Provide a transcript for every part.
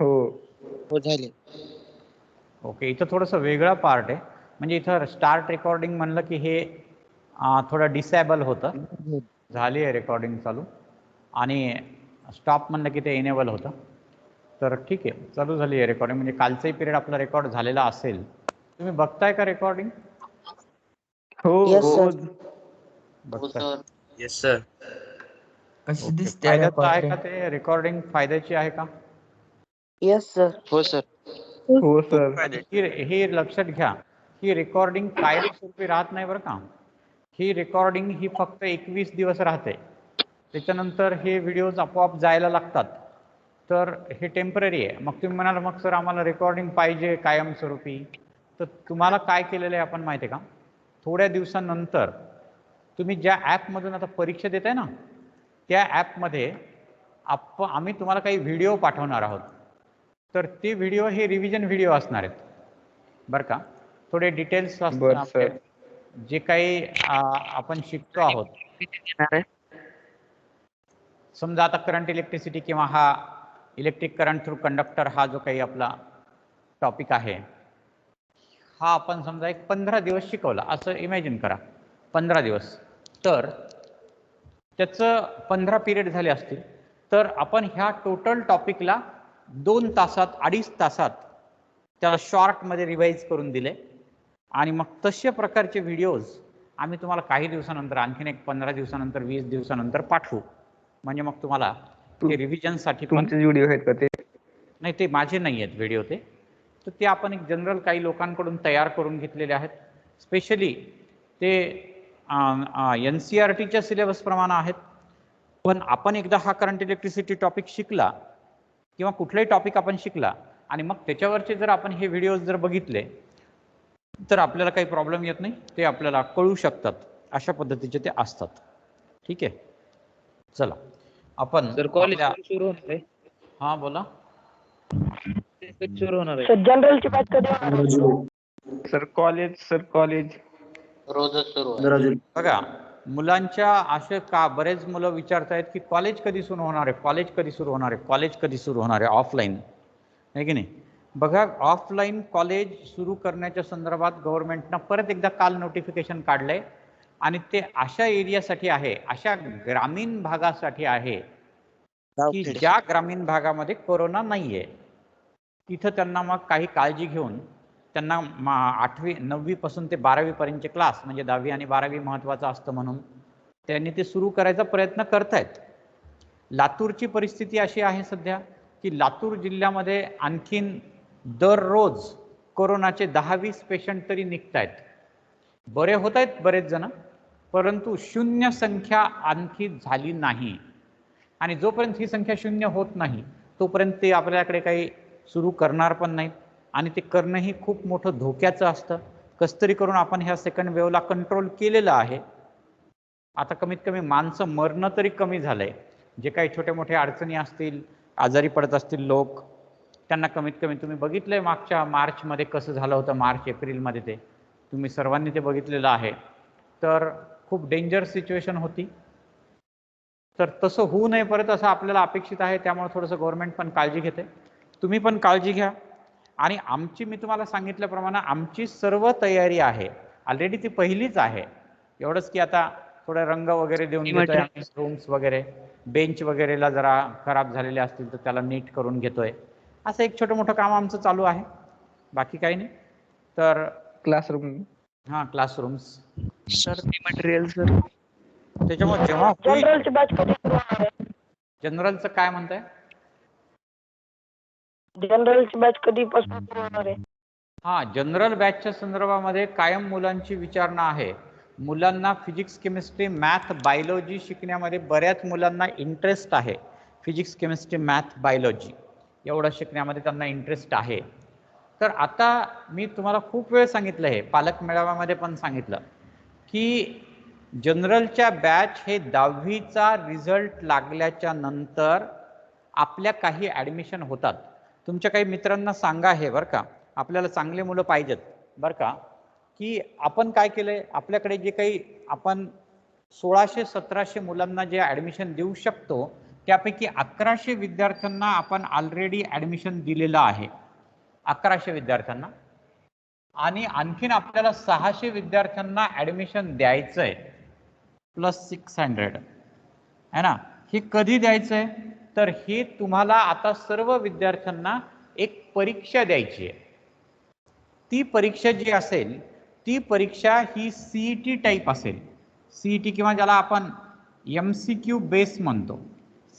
हो हो झाले. ओके, इथं थोडंसं वेगळा पार्ट आहे. म्हणजे इथं स्टार्ट रेकॉर्डिंग म्हणलं की हे थोडं डिसेबल होतं. झाली आहे रेकॉर्डिंग चालू. आणि स्टॉप म्हणलं की ते इनेबल होतं. तर ठीक आहे, चालू झाली आहे रेकॉर्डिंग. म्हणजे कालचाही पिरियड आपला रेकॉर्ड झालेला असेल. तुम्ही बघताय का रेकॉर्डिंग? हो Yes, sir. रोज बघताय. Yes sir. कशी ओके, दिसते फायद्याचं आहे का ते रेकॉर्डिंग? फायद्याची आहे का? Yes, sir. हो सर. हो सर. हे लक्षात घ्या, ही रेकॉर्डिंग कायमस्वरूपी राहत नाही बरं का. ही रेकॉर्डिंग ही फक्त 21 दिवस राहते. त्याच्यानंतर हे व्हिडिओज आपोआप जायला लागतात. तर हे टेम्पररी आहे. मग तुम्ही म्हणाल मग सर आम्हाला रेकॉर्डिंग पाहिजे कायमस्वरूपी. तर तुम्हाला काय केलेलं आहे आपण माहिती आहे का? थोड्या दिवसानंतर तुम्ही ज्या ॲपमधून आता परीक्षा देताय ना, त्या ॲपमध्ये आम्ही तुम्हाला काही व्हिडिओ पाठवणार आहोत. तर ते व्हिडिओ हे रिव्हिजन व्हिडिओ असणार आहेत बरं का. थोडे डिटेल्स बरं असतात सर. जे काही आपण शिकतो आहोत. समजा आता करंट इलेक्ट्रिसिटी किंवा हा इलेक्ट्रिक करंट थ्रू कंडक्टर हा जो काही आपला टॉपिक आहे, हा आपण समजा एक 15 दिवस शिकवला असं इमॅजिन करा. 15 दिवस. तर त्याचं 15 पिरियड झाले असतील. तर आपण ह्या टोटल टॉपिकला 2 तासात 2.5 तासात त्याला शॉर्टमध्ये रिवाईज करून दिले. आणि मग तशा प्रकारचे व्हिडिओज आम्ही तुम्हाला काही दिवसानंतर आणखीन एक 15 दिवसानंतर 20 दिवसानंतर पाठवू. म्हणजे मग तुम्हाला ते रिव्हिजनसाठी पण तुमचे व्हिडिओ आहेत का ते? नाही, ते माझे नाही आहेत व्हिडिओ ते. तर ते आपण एक जनरल काही लोकांकडून तयार करून घेतलेले आहेत. स्पेशली ते NCERTच्या सिलेबस प्रमाणे आहेत. पण आपण एकदा हा करंट इलेक्ट्रिसिटी टॉपिक शिकला किंवा कुठलाही टॉपिक आपण शिकला आणि मग त्याच्यावरचे जर आपण हे व्हिडिओज जर बघितले तर आपल्याला काही प्रॉब्लेम येत नाही. ते आपल्याला कळू शकतात. अशा पद्धतीचे ते असतात. ठीक आहे, चला आपण सर कॉलेज सुरू होणार आहे. हां बोला. सुरू होणार आहे. जनरलची बॅच कधी होणार आहे? सर कॉलेज रोजच सुरू आहे. बघा, मुलांच्या असे का बरेच मुलं विचारतायत की कॉलेज कधी सुरू होणार आहे, कॉलेज कधी सुरू होणार आहे, कॉलेज कधी सुरू होणार आहे ऑफलाईन, आहे की नाही. बघा, ऑफलाईन कॉलेज सुरू करण्याच्या संदर्भात गव्हर्नमेंटनं परत एकदा काल नोटिफिकेशन काढलंय. आणि ते अशा एरियासाठी आहे, अशा ग्रामीण भागासाठी आहे की ज्या ग्रामीण भागामध्ये कोरोना नाही आहे. तिथं त्यांना मग काही काळजी घेऊन त्यांना 8वी 9वी पासून ते 12वी पर्यंतचे क्लास, म्हणजे 10वी आणि 12वी महत्त्वाचं असतं म्हणून त्यांनी ते सुरू करायचा प्रयत्न करतायत. लातूरची परिस्थिती अशी आहे सध्या की लातूर जिल्ह्यामध्ये आणखीन दररोज कोरोनाचे 10-20 पेशंट तरी निघतायत. बरे होत आहेत बरेच जण, परंतु शून्य संख्या आणखी झाली नाही. आणि जोपर्यंत ही संख्या शून्य होत नाही तोपर्यंत ते आपल्याकडे काही सुरू करणार पण नाहीत. आणि ते करणंही खूप मोठं धोक्याचं असतं. कसं तरी करून आपण ह्या सेकंड वेव्हला कंट्रोल केलेलं आहे. आता कमीत कमी माणसं मरणं तरी कमी झालंय. जे काही छोटे मोठे अडचणी असतील, आजारी पडत असतील लोक, त्यांना कमीत कमी तुम्ही बघितलंय मागच्या मार्चमध्ये कसं झालं होतं. मार्च एप्रिलमध्ये ते तुम्ही सर्वांनी ते बघितलेलं आहे. तर खूप डेंजर सिच्युएशन होती. तर तसं होऊ नये परत असं आपल्याला अपेक्षित आहे. त्यामुळे थोडंसं गव्हर्नमेंट पण काळजी घेते. तुम्ही पण काळजी घ्या. आणि मी तुम्हाला सांगितल्याप्रमाणे आमची सर्व तयारी आहे. ऑलरेडी ती पहिलीच आहे. एवढंच की आता थोडं रंग वगैरे देऊन घेतोय आम्ही. रूम्स वगैरे, बेंच वगैरेला जरा खराब झालेले असतील तर त्याला नीट करून घेतोय. असं एक छोटं मोठं काम आमचं चालू आहे, बाकी काही नाही. तर क्लासरूम, हां, क्लासरूम्स सर ते मटेरियल सर त्याच्यामुळे जेव्हा जनरलची बॅच कधी सुरू होणार आहे? जनरलचं काय म्हणताय? जनरलची बॅच कधीपासून सुरू होणार आहे? हां, जनरल बॅचच्या संदर्भामध्ये कायम मुलांची विचारणा आहे. मुलांना फिजिक्स, केमिस्ट्री, मॅथ, बायोलॉजी शिकण्यामध्ये बऱ्याच मुलांना इंटरेस्ट आहे. फिजिक्स, केमिस्ट्री, मॅथ, बायोलॉजी एवढं शिकण्यामध्ये त्यांना इंटरेस्ट आहे. तर आता मी तुम्हाला खूप वेळ सांगितलं, हे पालक मेळाव्यामध्ये पण सांगितलं की जनरलच्या बॅच हे 10वीचा रिझल्ट लागल्याच्या नंतर आपल्या काही ॲडमिशन होतात. तुमच्या काही मित्रांना सांगा हे बरं का, आपल्याला चांगले मुलं पाहिजेत बरं का. की आपण काय केलंय, आपल्याकडे जे काही आपण 1600-1700 मुलांना जे ॲडमिशन देऊ शकतो त्यापैकी 1100 विद्यार्थ्यांना आपण ऑलरेडी ऍडमिशन दिलेलं आहे, 1100 विद्यार्थ्यांना, आणि आणखीन आपल्याला 600 विद्यार्थ्यांना ऍडमिशन द्यायचंय प्लस 600 है ना. हे कधी द्यायचंय तर हे तुम्हाला आता सर्व विद्यार्थ्यांना एक परीक्षा द्यायची आहे. ती परीक्षा जी असेल ती परीक्षा ही सीईटी टाईप असेल, सीईटी किंवा ज्याला आपण MCQ बेस म्हणतो,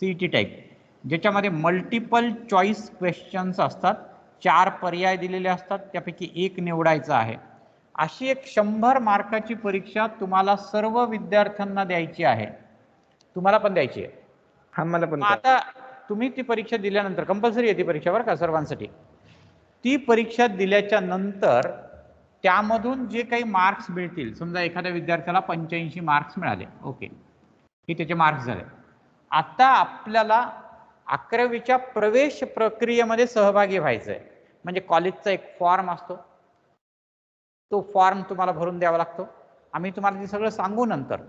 सीईटी टाईप, ज्याच्यामध्ये मल्टिपल चॉईस क्वेश्चन्स असतात, 4 पर्याय दिलेले असतात, त्यापैकी एक निवडायचा आहे. अशी एक 100 मार्काची परीक्षा तुम्हाला सर्व विद्यार्थ्यांना द्यायची आहे. तुम्हाला पण द्यायची आहे. आम्हाला पण आता तुम्ही ती परीक्षा दिल्यानंतर, कंपल्सरी आहे ती परीक्षा बरं का सर्वांसाठी, ती परीक्षा दिल्याच्या नंतर त्यामधून जे काही मार्क्स मिळतील, समजा एखाद्या विद्यार्थ्याला 85 मार्क्स मिळाले, ओके, हे त्याचे मार्क्स झाले. आता आपल्याला 11वीच्या प्रवेश प्रक्रियेमध्ये सहभागी व्हायचं आहे. म्हणजे कॉलेजचा एक फॉर्म असतो, तो फॉर्म तुम्हाला भरून द्यावा लागतो. आम्ही तुम्हाला ते सगळं सांगू नंतर.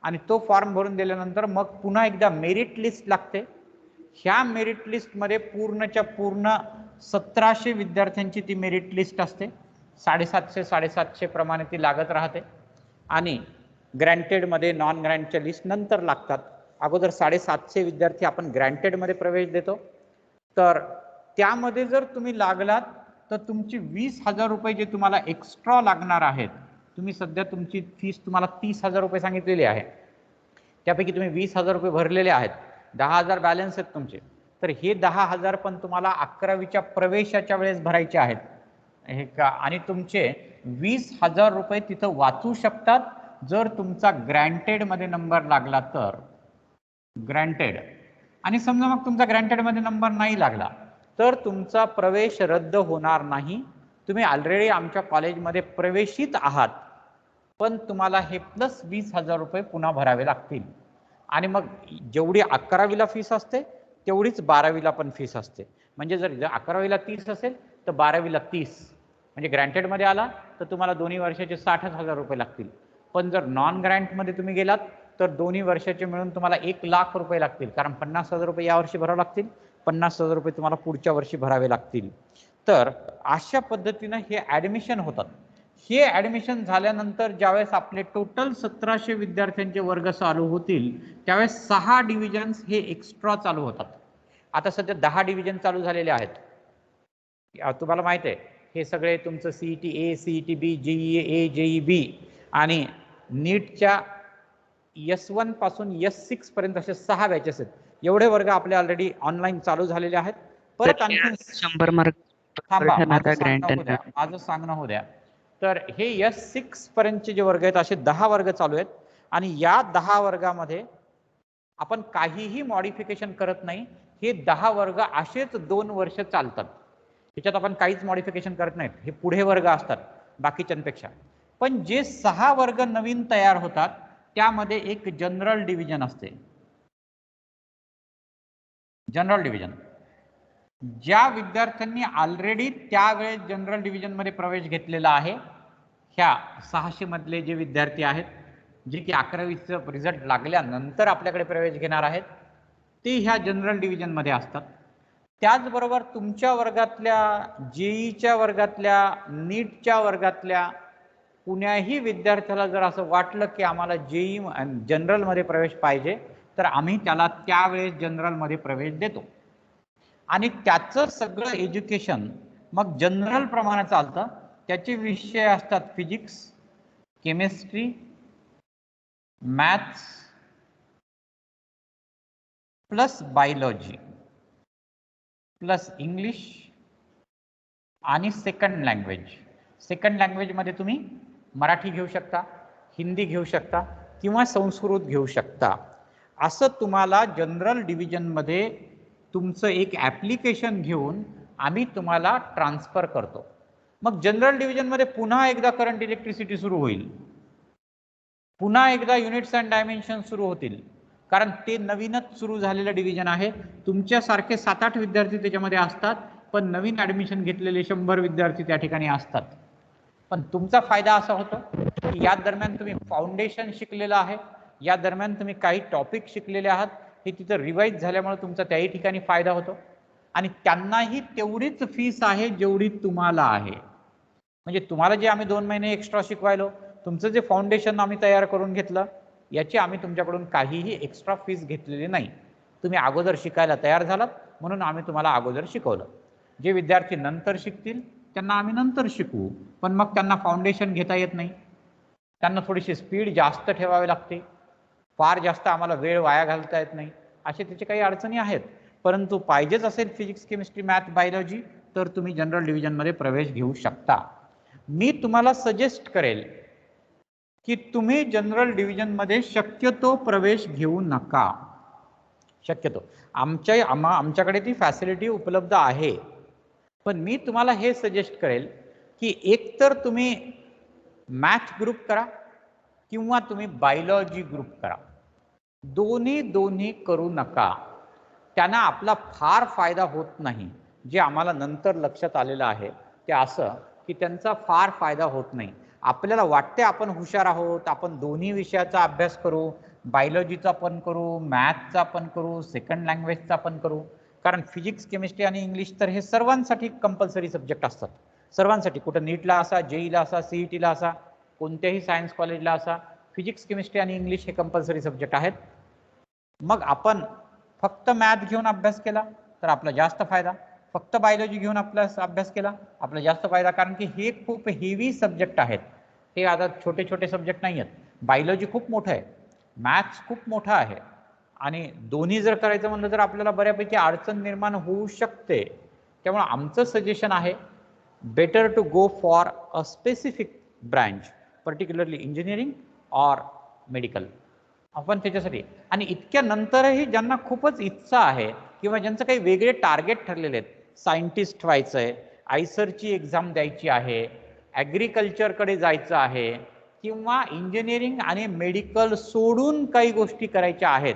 आणि तो फॉर्म भरून दिल्यानंतर मग पुन्हा एकदा मेरिट लिस्ट लागते. ह्या मेरिट लिस्टमध्ये पूर्णच्या पूर्ण 1700 विद्यार्थ्यांची ती मेरिट लिस्ट असते. 750 प्रमाणे ती लागत राहते. आणि ग्रँटेडमध्ये नॉन ग्रँटच्या लिस्ट नंतर लागतात. अगोदर 750 विद्यार्थी आपण ग्रँटेडमध्ये प्रवेश देतो. तर त्यामध्ये जर तुम्ही लागलात तर तुमची 20,000 रुपये जे तुम्हाला एक्स्ट्रा लागणार आहेत, तुम्ही सध्या तुमची फीस तुम्हाला 30,000 रुपये सांगितलेली आहे, त्यापैकी तुम्ही 20,000 रुपये भरलेले आहेत, 10,000 बॅलन्स आहेत तुमचे. तर हे 10,000 पण तुम्हाला 11वीच्या प्रवेशाच्या वेळेस भरायचे आहेत हे का. आणि तुमचे 20,000 रुपये तिथं वाचू शकतात जर तुमचा ग्रँटेडमध्ये नंबर लागला तर. ग्रँटेड. आणि समजा मग तुमचा ग्रँटेडमध्ये नंबर नाही लागला तर तुमचा प्रवेश रद्द होणार नाही. तुम्ही ऑलरेडी आमच्या कॉलेजमध्ये प्रवेशित आहात, पण तुम्हाला हे प्लस 20,000 रुपये पुन्हा भरावे लागतील. आणि मग जेवढी 11वीला फीस असते तेवढीच 12वीला पण फीस असते. म्हणजे जर 11वीला 30 असेल तर 12वीला 30. म्हणजे ग्रँटेडमध्ये आला तर तुम्हाला दोन्ही वर्षाचे 60,000 रुपये लागतील. पण जर नॉन ग्रँटमध्ये तुम्ही गेलात तर दोन्ही वर्षाचे मिळून तुम्हाला 1,00,000 रुपये लागतील. कारण 50,000 रुपये यावर्षी भरावे लागतील, 50,000 रुपये तुम्हाला पुढच्या वर्षी भरावे लागतील. तर अशा पद्धतीनं हे ॲडमिशन होतात. हे ॲडमिशन झाल्यानंतर ज्यावेळेस आपले टोटल 1700 विद्यार्थ्यांचे वर्ग चालू होतील त्यावेळेस 6 डिव्हिजन्स हे एक्स्ट्रा चालू होतात. आता सध्या 10 डिव्हिजन चालू झालेले आहेत. तुम्हाला माहिती आहे हे सगळे तुमचं CET A, CET B, JEE A, JEE B आणि नीटच्या S1 पासून S6 पर्यंत असे 6 बॅचेस आहेत. एवढे वर्ग आपले ऑलरेडी ऑनलाईन चालू झालेले आहेत. परत आणखी 100 मार्क माझं सांगणं होऊ द्या. तर हे S6 पर्यंतचे जे वर्ग आहेत असे 10 वर्ग चालू आहेत. आणि या 10 वर्गामध्ये आपण काहीही मॉडिफिकेशन करत नाही. हे 10 वर्ग असेच 2 वर्ष चालतात. त्याच्यात आपण काहीच मॉडिफिकेशन करत नाहीत. हे पुढे वर्ग असतात बाकीच्यांपेक्षा. पण जे 6 वर्ग नवीन तयार होतात त्यामध्ये एक जनरल डिव्हिजन असते. जनरल डिव्हिजन ज्या विद्यार्थ्यांनी ऑलरेडी त्यावेळेस जनरल डिव्हिजनमध्ये प्रवेश घेतलेला आहे, ह्या 600 मधले जे विद्यार्थी आहेत जे की 11वीचं रिझल्ट लागल्यानंतर आपल्याकडे प्रवेश घेणार आहेत, ते ह्या जनरल डिव्हिजनमध्ये असतात. त्याचबरोबर तुमच्या वर्गातल्या, JEEच्या वर्गातल्या, नीटच्या वर्गातल्या कुण्याही विद्यार्थ्याला जर असं वाटलं की आम्हाला JEE जनरलमध्ये प्रवेश पाहिजे तर आम्ही त्याला त्यावेळेस जनरलमध्ये प्रवेश देतो. आणि त्याचं सगळं एज्युकेशन मग जनरल प्रमाणे चालतं. त्याचे विषय असतात physics, chemistry, maths plus biology plus English आणि सेकंड लँग्वेज. सेकंड लँग्वेजमध्ये तुम्ही मराठी घेऊ शकता, हिंदी घेऊ शकता किंवा संस्कृत घेऊ शकता. असं तुम्हाला जनरल डिव्हिजनमध्ये तुमचं एक ॲप्लिकेशन घेऊन आम्ही तुम्हाला ट्रान्सफर करतो. मग जनरल डिव्हिजनमध्ये पुन्हा एकदा करंट इलेक्ट्रिसिटी सुरू होईल, पुन्हा एकदा युनिट्स अँड डायमेन्शन सुरू होतील. कारण ते नवीनच सुरू झालेलं डिव्हिजन आहे. तुमच्यासारखे 7-8 विद्यार्थी त्याच्यामध्ये असतात, पण नवीन ॲडमिशन घेतलेले 100 विद्यार्थी त्या ठिकाणी असतात. पण तुमचा फायदा असा होतो की या दरम्यान तुम्ही फाउंडेशन शिकलेलं आहे, या दरम्यान तुम्ही काही टॉपिक शिकलेले आहात, हे तिथं रिवाईज झाल्यामुळे तुमचा त्याही ठिकाणी फायदा होतो आणि त्यांनाही तेवढीच फीस आहे जेवढी तुम्हाला आहे. म्हणजे तुम्हाला जे आम्ही 2 महिने एक्स्ट्रा शिकवायलो, तुमचं जे फाउंडेशन आम्ही तयार करून घेतलं, याची आम्ही तुमच्याकडून काहीही एक्स्ट्रा फीस घेतलेली नाही. तुम्ही अगोदर शिकायला तयार झालात म्हणून आम्ही तुम्हाला अगोदर शिकवलं. जे विद्यार्थी नंतर शिकतील त्यांना आम्ही नंतर शिकवू, पण मग त्यांना फाउंडेशन घेता येत नाही, त्यांना थोडीशी स्पीड जास्त ठेवावी लागते, फार जास्त आम्हाला वेळ वाया घालता येत नाही, असे त्याचे काही अडचणी आहेत. परंतु पाहिजेच असेल फिजिक्स केमिस्ट्री मॅथ बायोलॉजी तर तुम्ही जनरल डिव्हिजनमध्ये प्रवेश घेऊ शकता. मी तुम्हाला सजेस्ट करेल की तुम्ही जनरल डिव्हिजनमध्ये शक्यतो प्रवेश घेऊ नका. शक्यतो आमच्याकडे ती फॅसिलिटी उपलब्ध आहे, पण मी तुम्हाला हे सजेस्ट करेल की एकतर तुम्ही मॅथ ग्रुप करा किंवा तुम्ही बायोलॉजी ग्रुप करा. दोन्ही करू नका. त्यांना आपला फार फायदा होत नाही. जे आम्हाला नंतर लक्षात आलेलं आहे ते असं की त्यांचा फार फायदा होत नाही. आपल्याला वाटते आपण हुशार आहोत, आपण दोन्ही विषयाचा अभ्यास करू, बायोलॉजीचा पण करू, मॅथचा पण करू, सेकंड लँग्वेजचा पण करू, कारण फिजिक्स केमिस्ट्री आणि इंग्लिश तर हे सर्वांसाठी कंपल्सरी सब्जेक्ट असतात. सर्वांसाठी, कुठं नीटला असा, जेईला असा, सीईटीला असा, कोणत्याही सायन्स कॉलेजला असा, फिजिक्स केमिस्ट्री आणि इंग्लिश हे कंपल्सरी सब्जेक्ट आहेत. मग आपण फक्त मॅथ घेऊन अभ्यास केला तर आपला जास्त फायदा, फक्त बायोलॉजी घेऊन आपला अभ्यास केला आपला जास्त फायदा, कारण की हे खूप हेवी सब्जेक्ट आहेत. हे आता छोटे छोटे सब्जेक्ट नाही आहेत. बायोलॉजी खूप मोठं आहे, मॅथ्स खूप मोठा आहे आणि दोन्ही जर करायचं म्हणलं तर आपल्याला बऱ्यापैकी अडचण निर्माण होऊ शकते. त्यामुळे आमचं सजेशन आहे better to go for a specific branch, particularly engineering or medical. आपण त्याच्यासाठी आणि इतक्या नंतरही ज्यांना खूपच इच्छा आहे किंवा ज्यांचं काही वेगळे टार्गेट ठरलेले आहेत, सायंटिस्ट व्हायचं आहे, आयसरची एक्झाम द्यायची आहे, ॲग्रिकल्चरकडे जायचं आहे किंवा इंजिनिअरिंग आणि मेडिकल सोडून काही गोष्टी करायच्या आहेत,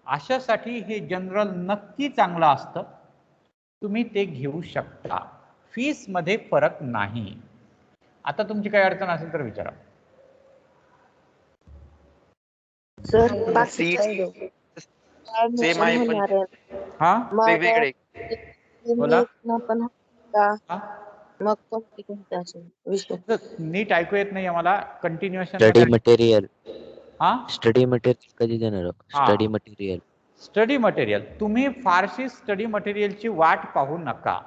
अशासाठी हे जनरल नक्की चांगलं असतं. तुम्ही ते घेऊ शकता. फीसमध्ये फरक नाही. आता तुमची काही अडचण असेल तर विचारा. सर सेम आहे पण हा वेगवेगळे. बोला. मग कोणते असेल विषय? नीट ऐकू येत नाही आम्हाला. Continuation study material. हा स्टडी मटेरियल कधी देणार? Study material. स्टडी मटेरियल तुम्ही फारशी स्टडी मटेरियलची वाट पाहू नका.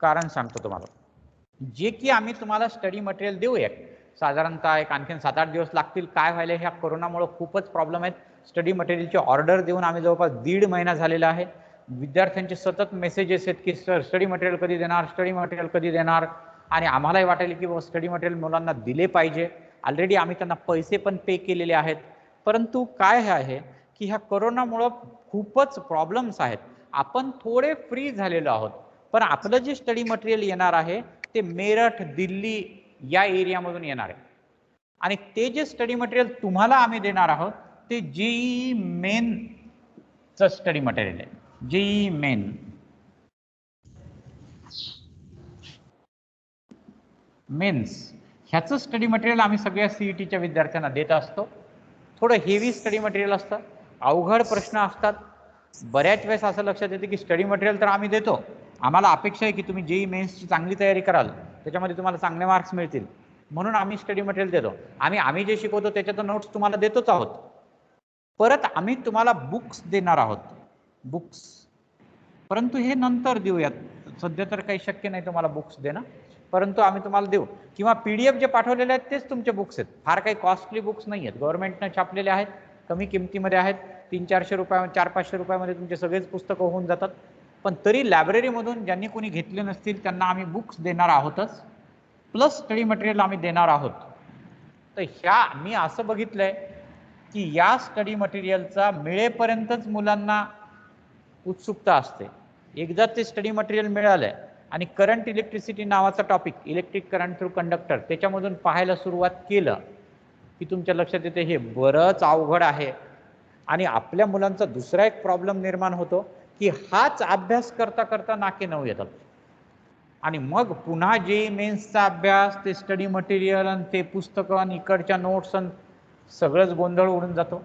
कारण सांगतो तुम्हाला, जे की आम्ही तुम्हाला स्टडी मटेरियल देऊया साधारणतः एक आणखीन 7-8 दिवस लागतील. काय व्हायला ह्या कोरोनामुळे खूपच प्रॉब्लेम आहेत. स्टडी मटेरियलची ऑर्डर देऊन आम्ही जवळपास 1.5 महिना झालेला आहे. विद्यार्थ्यांचे सतत मेसेजेस आहेत की सर स्टडी मटेरियल कधी देणार, स्टडी मटेरियल कधी देणार, आणि आम्हालाही वाटेल की स्टडी मटेरियल मुलांना दिले पाहिजे. ऑलरेडी आम्ही त्यांना पैसे पण पे केलेले आहेत. परंतु काय आहे की ह्या कोरोनामुळे खूपच प्रॉब्लेम्स आहेत. आपण थोडे फ्री झालेलो आहोत, पण आपलं जे स्टडी मटेरियल येणार आहे ते मेरठ, दिल्ली या एरियामधून येणार आहे. आणि ते जे स्टडी मटेरियल तुम्हाला आम्ही देणार आहोत ते जेईई मेनचं स्टडी मटेरियल आहे. जेईई मेन्स ह्याचं स्टडी मटेरियल आम्ही सगळ्या सीईटीच्या विद्यार्थ्यांना देत असतो. थोडं हेवी स्टडी मटेरियल असतं, अवघड प्रश्न असतात. बऱ्याच वेळेस असं लक्षात येतं की स्टडी मटेरियल तर आम्ही देतो, आम्हाला अपेक्षा आहे की तुम्ही जेईई मेन्सची चांगली तयारी कराल, त्याच्यामध्ये तुम्हाला चांगले मार्क्स मिळतील, म्हणून आम्ही स्टडी मटेरियल देतो. आम्ही जे शिकवतो त्याच्यातून नोट्स तुम्हाला देतोच आहोत. परत आम्ही तुम्हाला बुक्स देणार आहोत, बुक्स. परंतु हे नंतर देऊयात, सध्या तर काही शक्य नाही तुम्हाला बुक्स देणं, परंतु आम्ही तुम्हाला देऊ. किंवा PDF जे पाठवलेले आहेत तेच तुमचे बुक्स आहेत. फार काही कॉस्टली बुक्स नाही आहेत, गव्हर्नमेंटनं छापलेले आहेत, कमी किमतीमध्ये आहेत. 300-400 रुपये, 400-500 रुपयामध्ये तुमचे सगळेच पुस्तकं होऊन जातात. पण तरी लायब्ररीमधून ज्यांनी कोणी घेतले नसतील त्यांना आम्ही बुक्स देणार आहोतच, प्लस स्टडी मटेरियल आम्ही देणार आहोत. तर ह्या मी असं बघितलंय की या स्टडी मटेरियलचा मिळेपर्यंतच मुलांना उत्सुकता असते. एकदा ते स्टडी मटेरियल मिळालंय आणि करंट इलेक्ट्रिसिटी नावाचा topic, electric current through conductor, त्याच्यामधून पाहायला सुरुवात केलं की तुमच्या लक्षात येते हे बरंच अवघड आहे. आणि आपल्या मुलांचा दुसरा एक प्रॉब्लेम निर्माण होतो की हाच अभ्यास करता करता नाके नऊ येतात आणि मग पुन्हा जेईई मेन्सचा अभ्यास, ते स्टडी मटेरियल आणि ते पुस्तकं आणि इकडच्या नोट्स आणि सगळंच गोंधळ उडून जातो.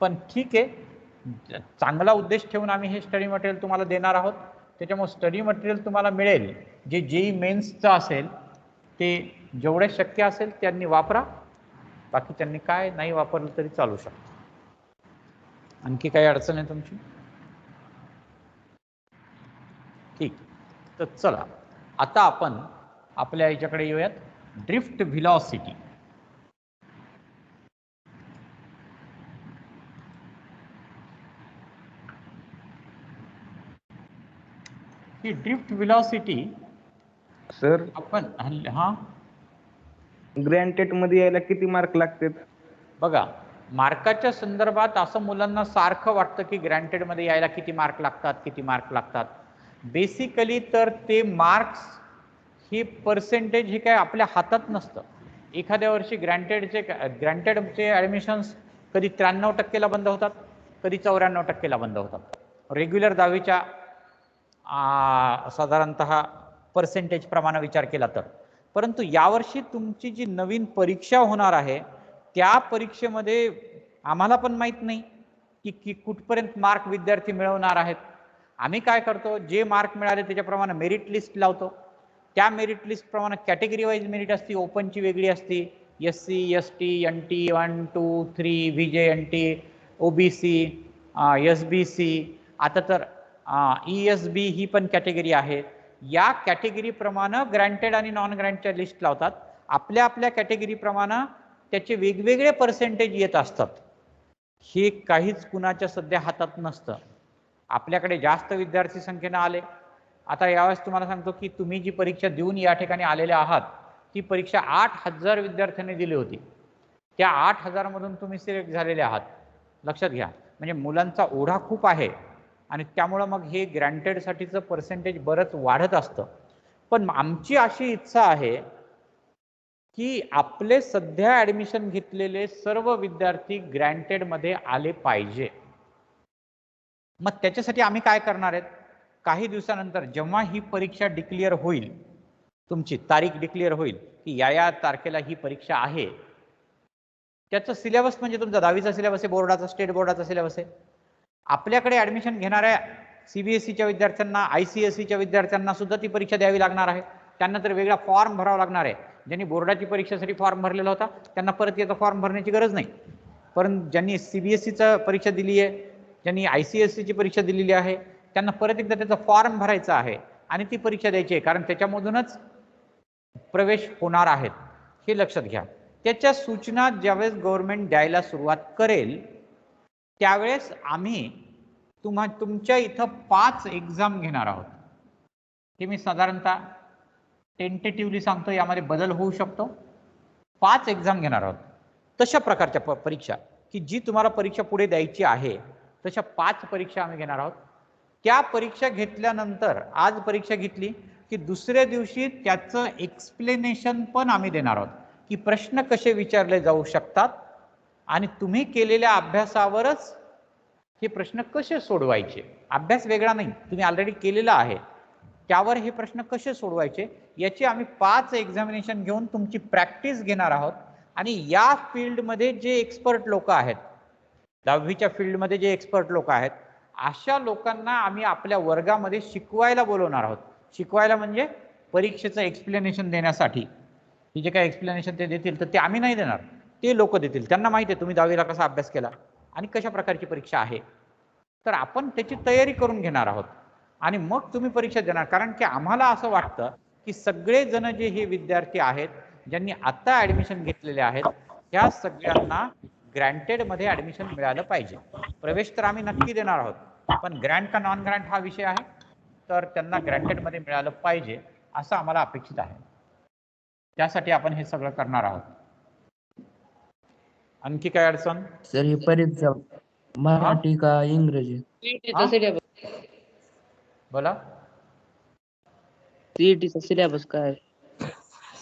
पण ठीक आहे, चांगला उद्देश ठेवून आम्ही हे स्टडी मटेरियल तुम्हाला देणार आहोत. त्याच्यामुळे स्टडी मटेरियल तुम्हाला मिळेल जे जेई मेन्सचं असेल ते जेवढे शक्य असेल त्यांनी वापरा. बाकी त्यांनी काय नाही वापरलं तरी चालू शकतं. आणखी काही अडचण आहे तुमची? ठीक. तर चला आता आपण आपल्या याच्याकडे येऊयात. Drift velocity. ही ड्रिफ्ट व्हेलॉसिटी सर आपण हा ग्रँटेड मध्ये यायला किती मार्क लागतात? बघा, मार्काच्या संदर्भात असं मुलांना सारखं वाटतं की ग्रँटेडमध्ये यायला किती मार्क लागतात, किती मार्क लागतात. बेसिकली तर ते मार्क्स हे पर्सेंटेज हे काय आपल्या हातात नसतं. एखाद्या वर्षी ग्रँटेडचे ॲडमिशन्स कधी 93% बंद होतात, कधी 94% बंद होतात. रेग्युलर 10वीच्या साधारणतः पर्सेंटेज प्रमाणे विचार केला तर. परंतु यावर्षी तुमची जी नवीन परीक्षा होणार आहे त्या परीक्षेमध्ये आम्हाला पण माहीत नाही की कुठपर्यंत मार्क विद्यार्थी मिळवणार आहेत. आम्ही काय करतो, जे मार्क मिळाले त्याच्याप्रमाणे मेरिट लिस्ट लावतो. त्या मेरिट लिस्ट प्रमाणे कॅटेगरी वाईज मेरिट असते. ओपनची वेगळी असते, SC ST NT 1 2 3 VJNT OBC SBC. आता तर ESB ही पण कॅटेगरी आहे. या कॅटेगरीप्रमाणे ग्रँटेड आणि नॉन ग्रँटच्या लिस्ट लावतात. आपल्या आपल्या कॅटेगरीप्रमाणे त्याचे वेगवेगळे पर्सेंटेज येत असतात. हे काहीच कुणाच्या सध्या हातात नसतं. आपल्याकडे जास्त विद्यार्थी संख्येनं आले. आता यावेळेस तुम्हाला सांगतो की तुम्ही जी परीक्षा देऊन या ठिकाणी आलेले आहात ती परीक्षा 8000 विद्यार्थ्यांनी दिली होती. त्या 8000 मधून तुम्ही सिलेक्ट झालेले आहात. लक्षात घ्या. म्हणजे मुलांचा ओढा खूप आहे आणि त्यामुळं मग हे ग्रँटेडसाठीचं पर्सेंटेज बरंच वाढत असतं. पण आमची अशी इच्छा आहे की आपले सध्या ॲडमिशन घेतलेले सर्व विद्यार्थी ग्रँटेडमध्ये आले पाहिजे. मग त्याच्यासाठी आम्ही काय करणार आहेत, काही दिवसानंतर जेव्हा ही परीक्षा डिक्लेअर होईल, तुमची तारीख डिक्लेअर होईल की या तारखेला ही परीक्षा आहे, त्याचं सिलेबस म्हणजे तुमचा 10वीचा सिलेबस आहे, बोर्डाचा स्टेट बोर्डाचा सिलेबस आहे. आपल्याकडे ॲडमिशन घेणाऱ्या CBSEच्या विद्यार्थ्यांना ICSEच्या विद्यार्थ्यांना सुद्धा ती परीक्षा द्यावी लागणार आहे. त्यांना तर वेगळा फॉर्म भरावा लागणार आहे. ज्यांनी बोर्डाची परीक्षेसाठी फॉर्म भरलेला होता त्यांना परत याचा फॉर्म भरण्याची गरज नाही. परंतु ज्यांनी CBSEचा परीक्षा दिली आहे, ज्यांनी ICSEची परीक्षा दिलेली आहे त्यांना परत एकदा त्याचा फॉर्म भरायचा आहे आणि ती परीक्षा द्यायची आहे. कारण त्याच्यामधूनच प्रवेश होणार आहेत, हे लक्षात घ्या. त्याच्या सूचना ज्यावेळेस गव्हर्नमेंट द्यायला सुरुवात करेल त्यावेळेस आम्ही तुमच्या इथं 5 एक्झाम घेणार आहोत. हे मी साधारणतः टेंटेटिव्हली सांगतो, यामध्ये बदल होऊ शकतो. 5 एक्झाम घेणार आहोत. तशा प्रकारच्या परीक्षा की जी तुम्हाला परीक्षा पुढे द्यायची आहे तशा 5 परीक्षा आम्ही घेणार आहोत. त्या परीक्षा घेतल्यानंतर आज परीक्षा घेतली की दुसऱ्या दिवशी त्याचं एक्सप्लेनेशन पण आम्ही देणार आहोत की प्रश्न कसे विचारले जाऊ शकतात आणि तुम्ही केलेल्या अभ्यासावरच हे प्रश्न कसे सोडवायचे. अभ्यास वेगळा नाही, तुम्ही ऑलरेडी केलेला आहे, त्यावर हे प्रश्न कसे सोडवायचे याची आम्ही 5 एक्झामिनेशन घेऊन तुमची प्रॅक्टिस घेणार आहोत. आणि या फील्डमध्ये जे एक्सपर्ट लोक आहेत, 10वीच्या फील्डमध्ये जे एक्सपर्ट लोक आहेत, अशा लोकांना आम्ही आपल्या वर्गामध्ये शिकवायला बोलवणार आहोत. शिकवायला म्हणजे परीक्षेचं एक्सप्लेनेशन देण्यासाठी. हे जे काय एक्सप्लेनेशन ते देतील तर ते आम्ही नाही देणार, ते लोक देतील. त्यांना माहिती आहे तुम्ही 10वीला कसा अभ्यास केला आणि कशा प्रकारची परीक्षा आहे. तर आपण त्याची तयारी करून घेणार आहोत आणि मग तुम्ही परीक्षा देणार. कारण की आम्हाला असं वाटतं की सगळे जण जे हे विद्यार्थी आहेत ज्यांनी आता ॲडमिशन घेतलेले आहेत ह्या सगळ्यांना ग्रँटेडमध्ये ॲडमिशन मिळालं पाहिजे. प्रवेश तर आम्ही नक्की देणार आहोत, पण ग्रँट का नॉन ग्रँट हा विषय आहे, तर त्यांना ग्रँटेडमध्ये मिळालं पाहिजे असं आम्हाला अपेक्षित आहे. त्यासाठी आपण हे सगळं करणार आहोत. आणखी काय अडचण? सर ही परीक्षा मराठी का इंग्रजी? बोला. CETचा सिलेबस काय?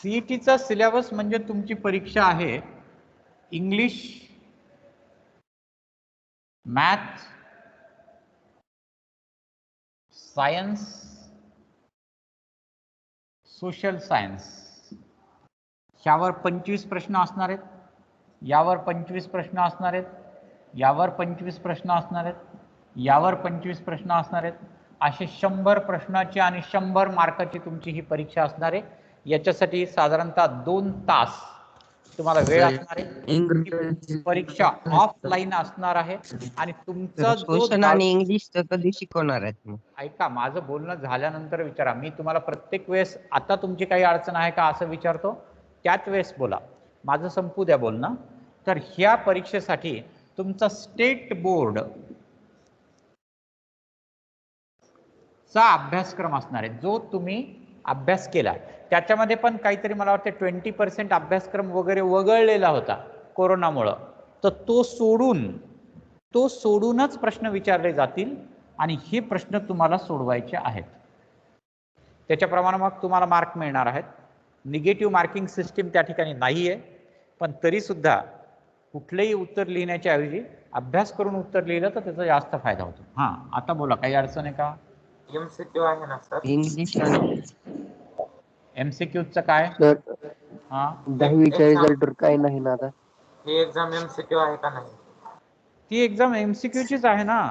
CETचा सिलेबस म्हणजे तुमची परीक्षा आहे English, math, science, social science. ह्यावर 25 प्रश्न असणार आहेत, यावर 25 प्रश्न असणार आहेत, यावर 25 प्रश्न असणार आहेत, यावर 25 प्रश्न असणार आहेत. असे 100 प्रश्नाची आणि 100 मार्काची तुमची ही परीक्षा असणार आहे. याच्यासाठी साधारणतः 2 तास तुम्हाला वेळ असणार आहे. इंग्रजी परीक्षा ऑफलाईन असणार आहे आणि तुमचा जो सोशल आणि इंग्लिश तर कधी शिकवणार आहेत मग? ऐका, माझं बोलणं झाल्यानंतर विचारा. मी तुम्हाला प्रत्येक वेळेस आता तुमची काही अडचण आहे का असं विचारतो, त्याच वेळेस बोला. माझं संपू द्या बोलणं. तर ह्या परीक्षेसाठी तुमचा स्टेट बोर्ड चा अभ्यासक्रम असणार आहे, जो तुम्ही अभ्यास केला. त्याच्यामध्ये पण काहीतरी मला वाटतं 20% अभ्यासक्रम वगैरे वगळलेला होता कोरोनामुळं. तर तो सोडूनच प्रश्न विचारले जातील आणि हे प्रश्न तुम्हाला सोडवायचे आहेत. त्याच्याप्रमाणे मग तुम्हाला मार्क मिळणार आहेत. निगेटिव्ह मार्किंग सिस्टीम त्या ठिकाणी नाही आहे, पण तरीसुद्धा कुठलेही उत्तर लिहिण्याच्या ऐवजी अभ्यास करून उत्तर लिहिलं तर त्याचा जास्त फायदा होतो. हां, आता बोला, काही अडचण आहे का? MCQ आहे ना सर? इंग्लिश आणि MCQचं काय? सर हां, 10वीच्या रिझल्टवर काही नाही ना आता. ही एक्झाम MCQ आहे का नाही? ती एक्झाम MCQचीच आहे ना.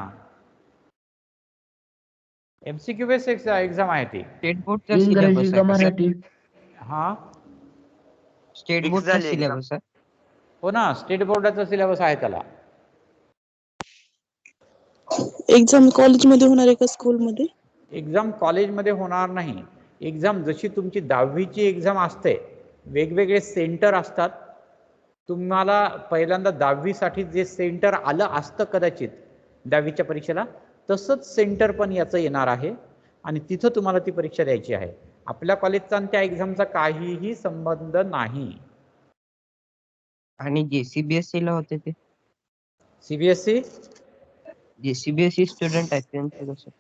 MCQ बेस एक्झाम आहे ती. स्टेट बोर्डचा इंग्रजी सिलेबस का आहे मराठी? हां, स्टेट बोर्डचा सिलेबस आहे. हो ना, स्टेट बोर्डाचा सिलेबस आहे त्याला. एक्झाम कॉलेजमध्ये होणार आहे का स्कूलमध्ये? एक्झाम कॉलेजमध्ये होणार नाही. एक्झाम जशी तुमची 10वीची एक्झाम असते, वेगवेगळे सेंटर असतात. तुम्हाला पहिल्यांदा 10वीसाठी जे सेंटर आलं असतं कदाचित 10वीच्या परीक्षेला, तसंच सेंटर पण याचं येणार आहे आणि तिथं तुम्हाला ती परीक्षा द्यायची आहे. आपल्या कॉलेजचा आणि त्या एक्झामचा काहीही संबंध नाही. आणि जे CBSE ला होते ते, CBSE, जे CBSE स्टुडंट आहेत त्यांचं कसं?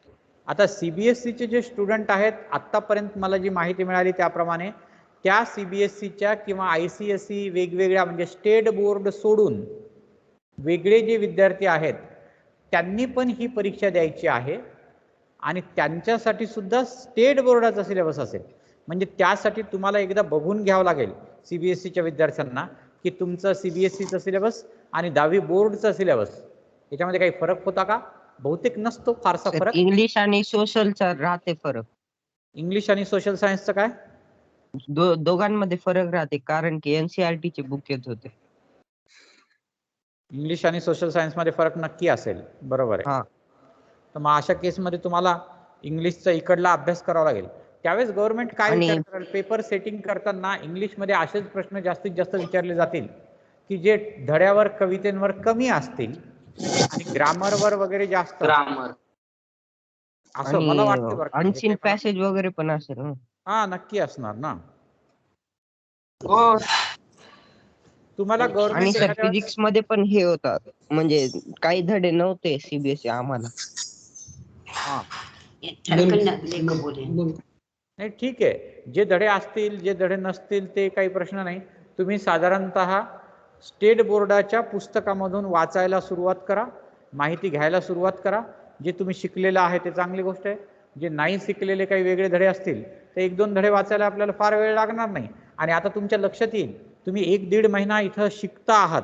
आता CBSEचे जे स्टुडंट आहेत, आत्तापर्यंत मला जी माहिती मिळाली त्याप्रमाणे त्या CBSEच्या किंवा ICSE वेगवेगळ्या म्हणजे स्टेट बोर्ड सोडून वेगळे जे विद्यार्थी आहेत त्यांनी पण ही परीक्षा द्यायची आहे आणि त्यांच्यासाठी सुद्धा स्टेट बोर्डाचा सिलेबस असेल. म्हणजे त्यासाठी तुम्हाला एकदा बघून घ्यावं लागेल CBSEच्या विद्यार्थ्यांना की तुमचं CBSEचा सिलेबस आणि 10वी बोर्डचा सिलेबस याच्यामध्ये काही फरक होता का? बहुतेक नसतो फारसा फरक. इंग्लिश आणि सोशलचा राहते फरक. इंग्लिश आणि सोशल सायन्सचं काय? दोघांमध्ये फरक राहते कारण की NCERT चे बुक येत होते. इंग्लिश आणि सोशल सायन्समध्ये फरक नक्की असेल, बरोबर आहे. तर मग अशा केसमध्ये तुम्हाला इंग्लिशचा इकडला अभ्यास करावा लागेल. त्यावेळेस गव्हर्नमेंट काय विचार करेल, पेपर सेटिंग करताना इंग्लिशमध्ये असेच प्रश्न जास्तीत जास्त विचारले जातील की जे धड्यावर कवितेंवर कमी असतील आणि ग्रामरवर वगैरे जास्त ग्रामर असं मला वाटतं बरं का. अनसीन पॅसेज वगैरे पण असेल ना? हा, नक्की असणार ना. हो. तुम्हाला आणि गव्हर्नमेंट सर फिजिक्स मध्ये पण हे होतात, म्हणजे काही धडे नव्हते CBSE आम्हाला. हा, नाही ठीक आहे. जे धडे असतील, जे धडे नसतील ते काही प्रश्न नाही. तुम्ही साधारणतः स्टेट बोर्डाच्या पुस्तकामधून वाचायला सुरुवात करा, माहिती घ्यायला सुरुवात करा. जे तुम्ही शिकलेलं आहे ते चांगली गोष्ट आहे. जे नाही शिकलेले काही वेगळे धडे असतील ते 1-2 धडे वाचायला आपल्याला फार वेळ लागणार नाही. आणि आता तुमच्या लक्षात येईल, तुम्ही 1-1.5 महिना इथं शिकता आहात,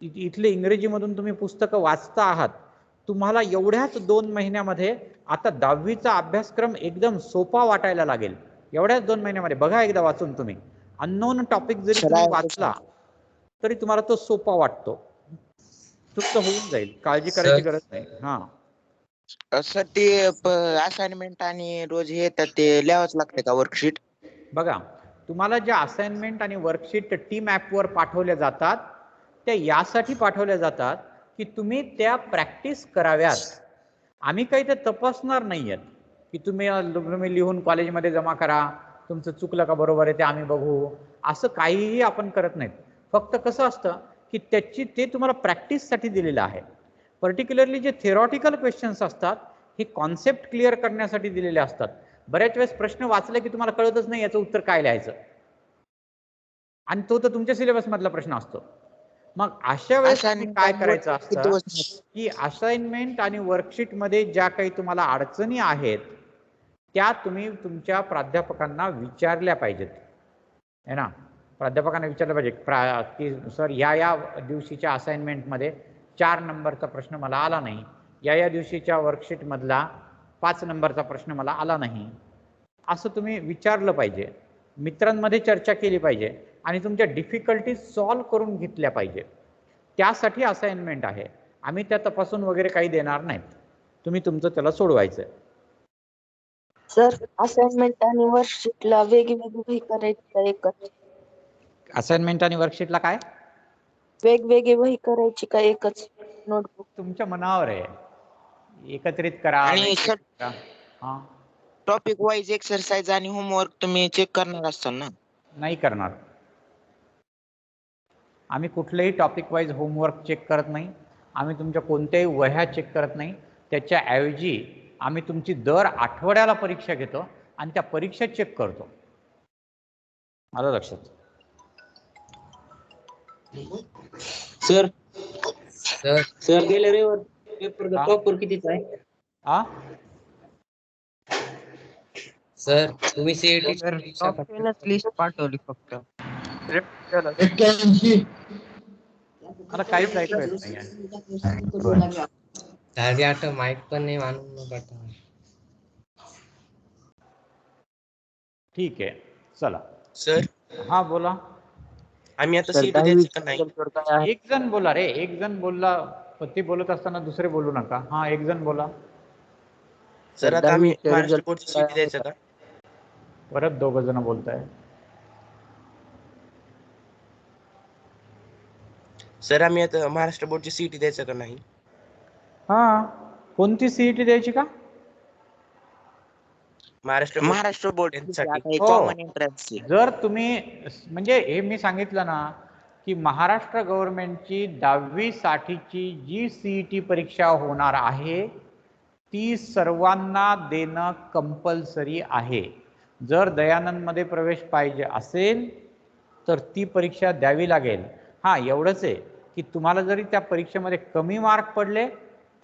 इथले इंग्रजीमधून तुम्ही पुस्तकं वाचता आहात. तुम्हाला एवढ्याच 2 महिन्यामध्ये आता 10वीचा अभ्यासक्रम एकदम सोपा वाटायला लागेल. एवढ्याच 2 महिन्यामध्ये बघा एकदा वाचून तुम्ही. अननोन टॉपिक जरी तुम्ही वाचला तरी तुम्हाला तो सोपा वाटतो. तुमचं होऊन जाईल, काळजी करायची गरज नाही. हा सर, ते असाइनमेंट आणि रोज हे येतात ते लिहावंच लागतं का वर्कशीट? बघा, तुम्हाला ज्या असाइनमेंट आणि वर्कशीट टीम ॲपवर पाठवल्या जातात त्या यासाठी पाठवल्या जातात की तुम्ही त्या प्रॅक्टिस कराव्यात. आम्ही काही ते तपासणार नाही आहेत की तुम्ही लिहून कॉलेजमध्ये जमा करा, तुमचं चुकलं का बरोबर आहे ते आम्ही बघू, असं काहीही आपण करत नाहीत. फक्त कसं असतं की ते तुम्हाला प्रॅक्टिससाठी दिलेलं आहे. पर्टिक्युलरली जे थेरॉटिकल क्वेश्चन्स असतात हे कॉन्सेप्ट क्लिअर करण्यासाठी दिलेले असतात. बऱ्याच वेळेस प्रश्न वाचले की तुम्हाला कळतच नाही याचं उत्तर काय लिहायचं, आणि तो तर तुमच्या सिलेबस मधला प्रश्न असतो. मग अशा वेळेस काय करायचं असतं की असाइनमेंट आणि वर्कशीट मध्ये ज्या काही तुम्हाला अडचणी आहेत त्या तुम्ही तुमच्या प्राध्यापकांना विचारल्या पाहिजेत, है ना. प्राध्यापकांना विचारलं पाहिजे की सर या दिवशीच्या असाइनमेंटमध्ये 4 नंबरचा प्रश्न मला आला नाही, या दिवशीच्या वर्कशीट मधला 5 नंबरचा प्रश्न मला आला नाही, असं तुम्ही विचारलं पाहिजे, मित्रांमध्ये चर्चा केली पाहिजे आणि तुमच्या डिफिकल्टीज सॉल्व्ह करून घेतल्या पाहिजे. त्यासाठी असाइनमेंट आहे. आम्ही त्या तपासून वगैरे काही देणार नाहीत, तुम्ही तुमचं त्याला सोडवायचं. सर असाइनमेंट आणि वर्कशीटला वेगवेगळी वही करायची का एकच? असाइनमेंट आणि वर्कशीटला काय वेगवेगळी वही करायची का एकच नोटबुक? तुमच्या मनावर आहे, एकत्रित करा आणि नाही सर करा. हा, टॉपिक वाईज एक्सरसाइज आणि होमवर्क तुम्ही चेक करणार असाल ना? नाही करणार. आम्ही कुठलेही टॉपिक वाईज होमवर्क चेक करत नाही, आम्ही तुमच्या कोणत्याही वह्या चेक करत नाही. त्याच्याऐवजी आम्ही तुमची दर आठवड्याला परीक्षा घेतो आणि त्या परीक्षा चेक करतो. आलं लक्षात? सर सर सर गेले रे पेपर हा? टॉपर कितीचा आहे? हा, सर तुम्ही सीईटी तर टॉप 10च लिस्ट पाठवली फक्त. मला काहीच ऐकू येत नाही. साडे 8 माईक पण नाही मानून पाठवा. ठीक आहे, चला. सर हा बोला. आम्ही आता सीईटी द्यायचं का नाही? एक जण बोला रे, एक जण बोलला. ते बोलत असताना दुसरे बोलू नका. हा, एक जण बोला. सर आता आम्ही महाराष्ट्र बोर्डची सीईटी द्यायचं का? परत 2 जण बोलताय. सर आम्ही आता महाराष्ट्र बोर्डची सीईटी द्यायचं का नाही? हा, कोणती सीईटी द्यायची का? महाराष्ट्र बोर्ड हो. Common entrance. जर तुम्ही म्हणजे हे मी सांगितलं ना की महाराष्ट्र गव्हर्नमेंटची 10वी साठीची जी सीईटी परीक्षा होणार आहे ती सर्वांना देणं कंपल्सरी आहे. जर दयानंदमध्ये प्रवेश पाहिजे असेल तर ती परीक्षा द्यावी लागेल. हां, एवढंच आहे की तुम्हाला जरी त्या परीक्षेमध्ये कमी मार्क पडले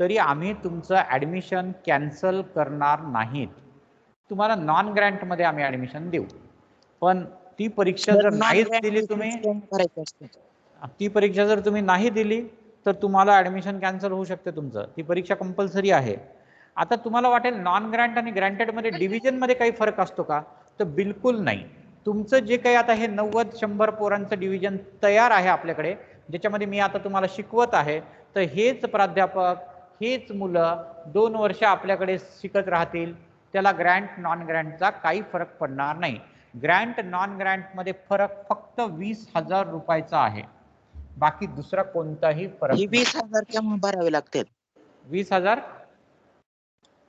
तरी आम्ही तुमचं ॲडमिशन कॅन्सल करणार नाहीत. तुम्हाला नॉन ग्रँटमध्ये आम्ही ॲडमिशन देऊ. पण ती परीक्षा जर नाहीच दिली तुम्ही, ती परीक्षा जर तुम्ही नाही दिली तर तुम्हाला ॲडमिशन कॅन्सल होऊ शकते तुमचं. ती परीक्षा कंपल्सरी आहे. आता तुम्हाला वाटेल नॉन ग्रँट आणि ग्रँटेडमध्ये डिव्हिजनमध्ये काही फरक असतो का? तर बिलकुल नाही. तुमचं जे काही आता हे 90-100 पोरांचं डिव्हिजन तयार आहे आपल्याकडे, ज्याच्यामध्ये मी आता तुम्हाला शिकवत आहे, तर हेच प्राध्यापक हेच मुलं 2 वर्ष आपल्याकडे शिकत राहतील. त्याला ग्रँट नॉन ग्रँटचा काही फरक पडणार नाही. ग्रँट नॉन ग्रँटमध्ये फरक फक्त 20,000 रुपयाचा आहे, बाकी दुसरा कोणताही फरक. 20,000 केव्हा भरावे लागतात? 20,000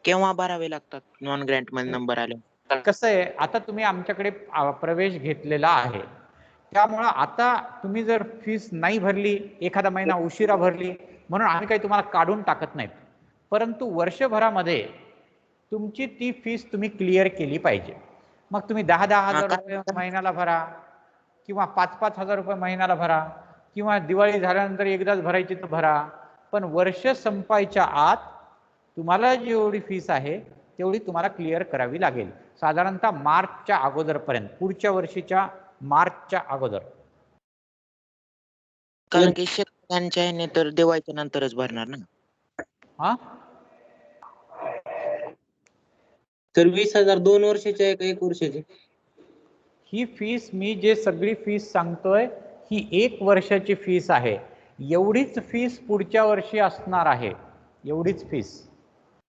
केव्हा भरावे लागतात नॉन ग्रँट मध्ये नंबर आले? कसं आहे, आता तुम्ही आमच्याकडे प्रवेश घेतलेला आहे, त्यामुळं आता तुम्ही जर फीस नाही भरली, एखादा महिना उशिरा भरली म्हणून आम्ही काही तुम्हाला काढून टाकत नाहीत. परंतु वर्षभरामध्ये तुमची ती फीस तुम्ही क्लिअर केली पाहिजे. मग तुम्ही 10,000 रुपये महिन्याला भरा किंवा 5,000 रुपये महिन्याला भरा किंवा दिवाळी झाल्यानंतर एकदाच भरायची तर भरा. पण वर्ष संपायच्या आत तुम्हाला जेवढी फीस आहे तेवढी तुम्हाला क्लिअर करावी लागेल, साधारणतः मार्चच्या अगोदरपर्यंत, पुढच्या वर्षीच्या मार्चच्या अगोदर. कारण की शेतकऱ्यांच्या ह्याने तर दिवाळीच्या नंतरच भरणार ना. हा, तर 20,000 2 वर्षाची आहे का 1 वर्षाची? ही फीस मी जे सगळी फीस सांगतोय ही 1 वर्षाची फीस आहे. एवढीच फीस पुढच्या वर्षी असणार आहे, एवढीच फीस.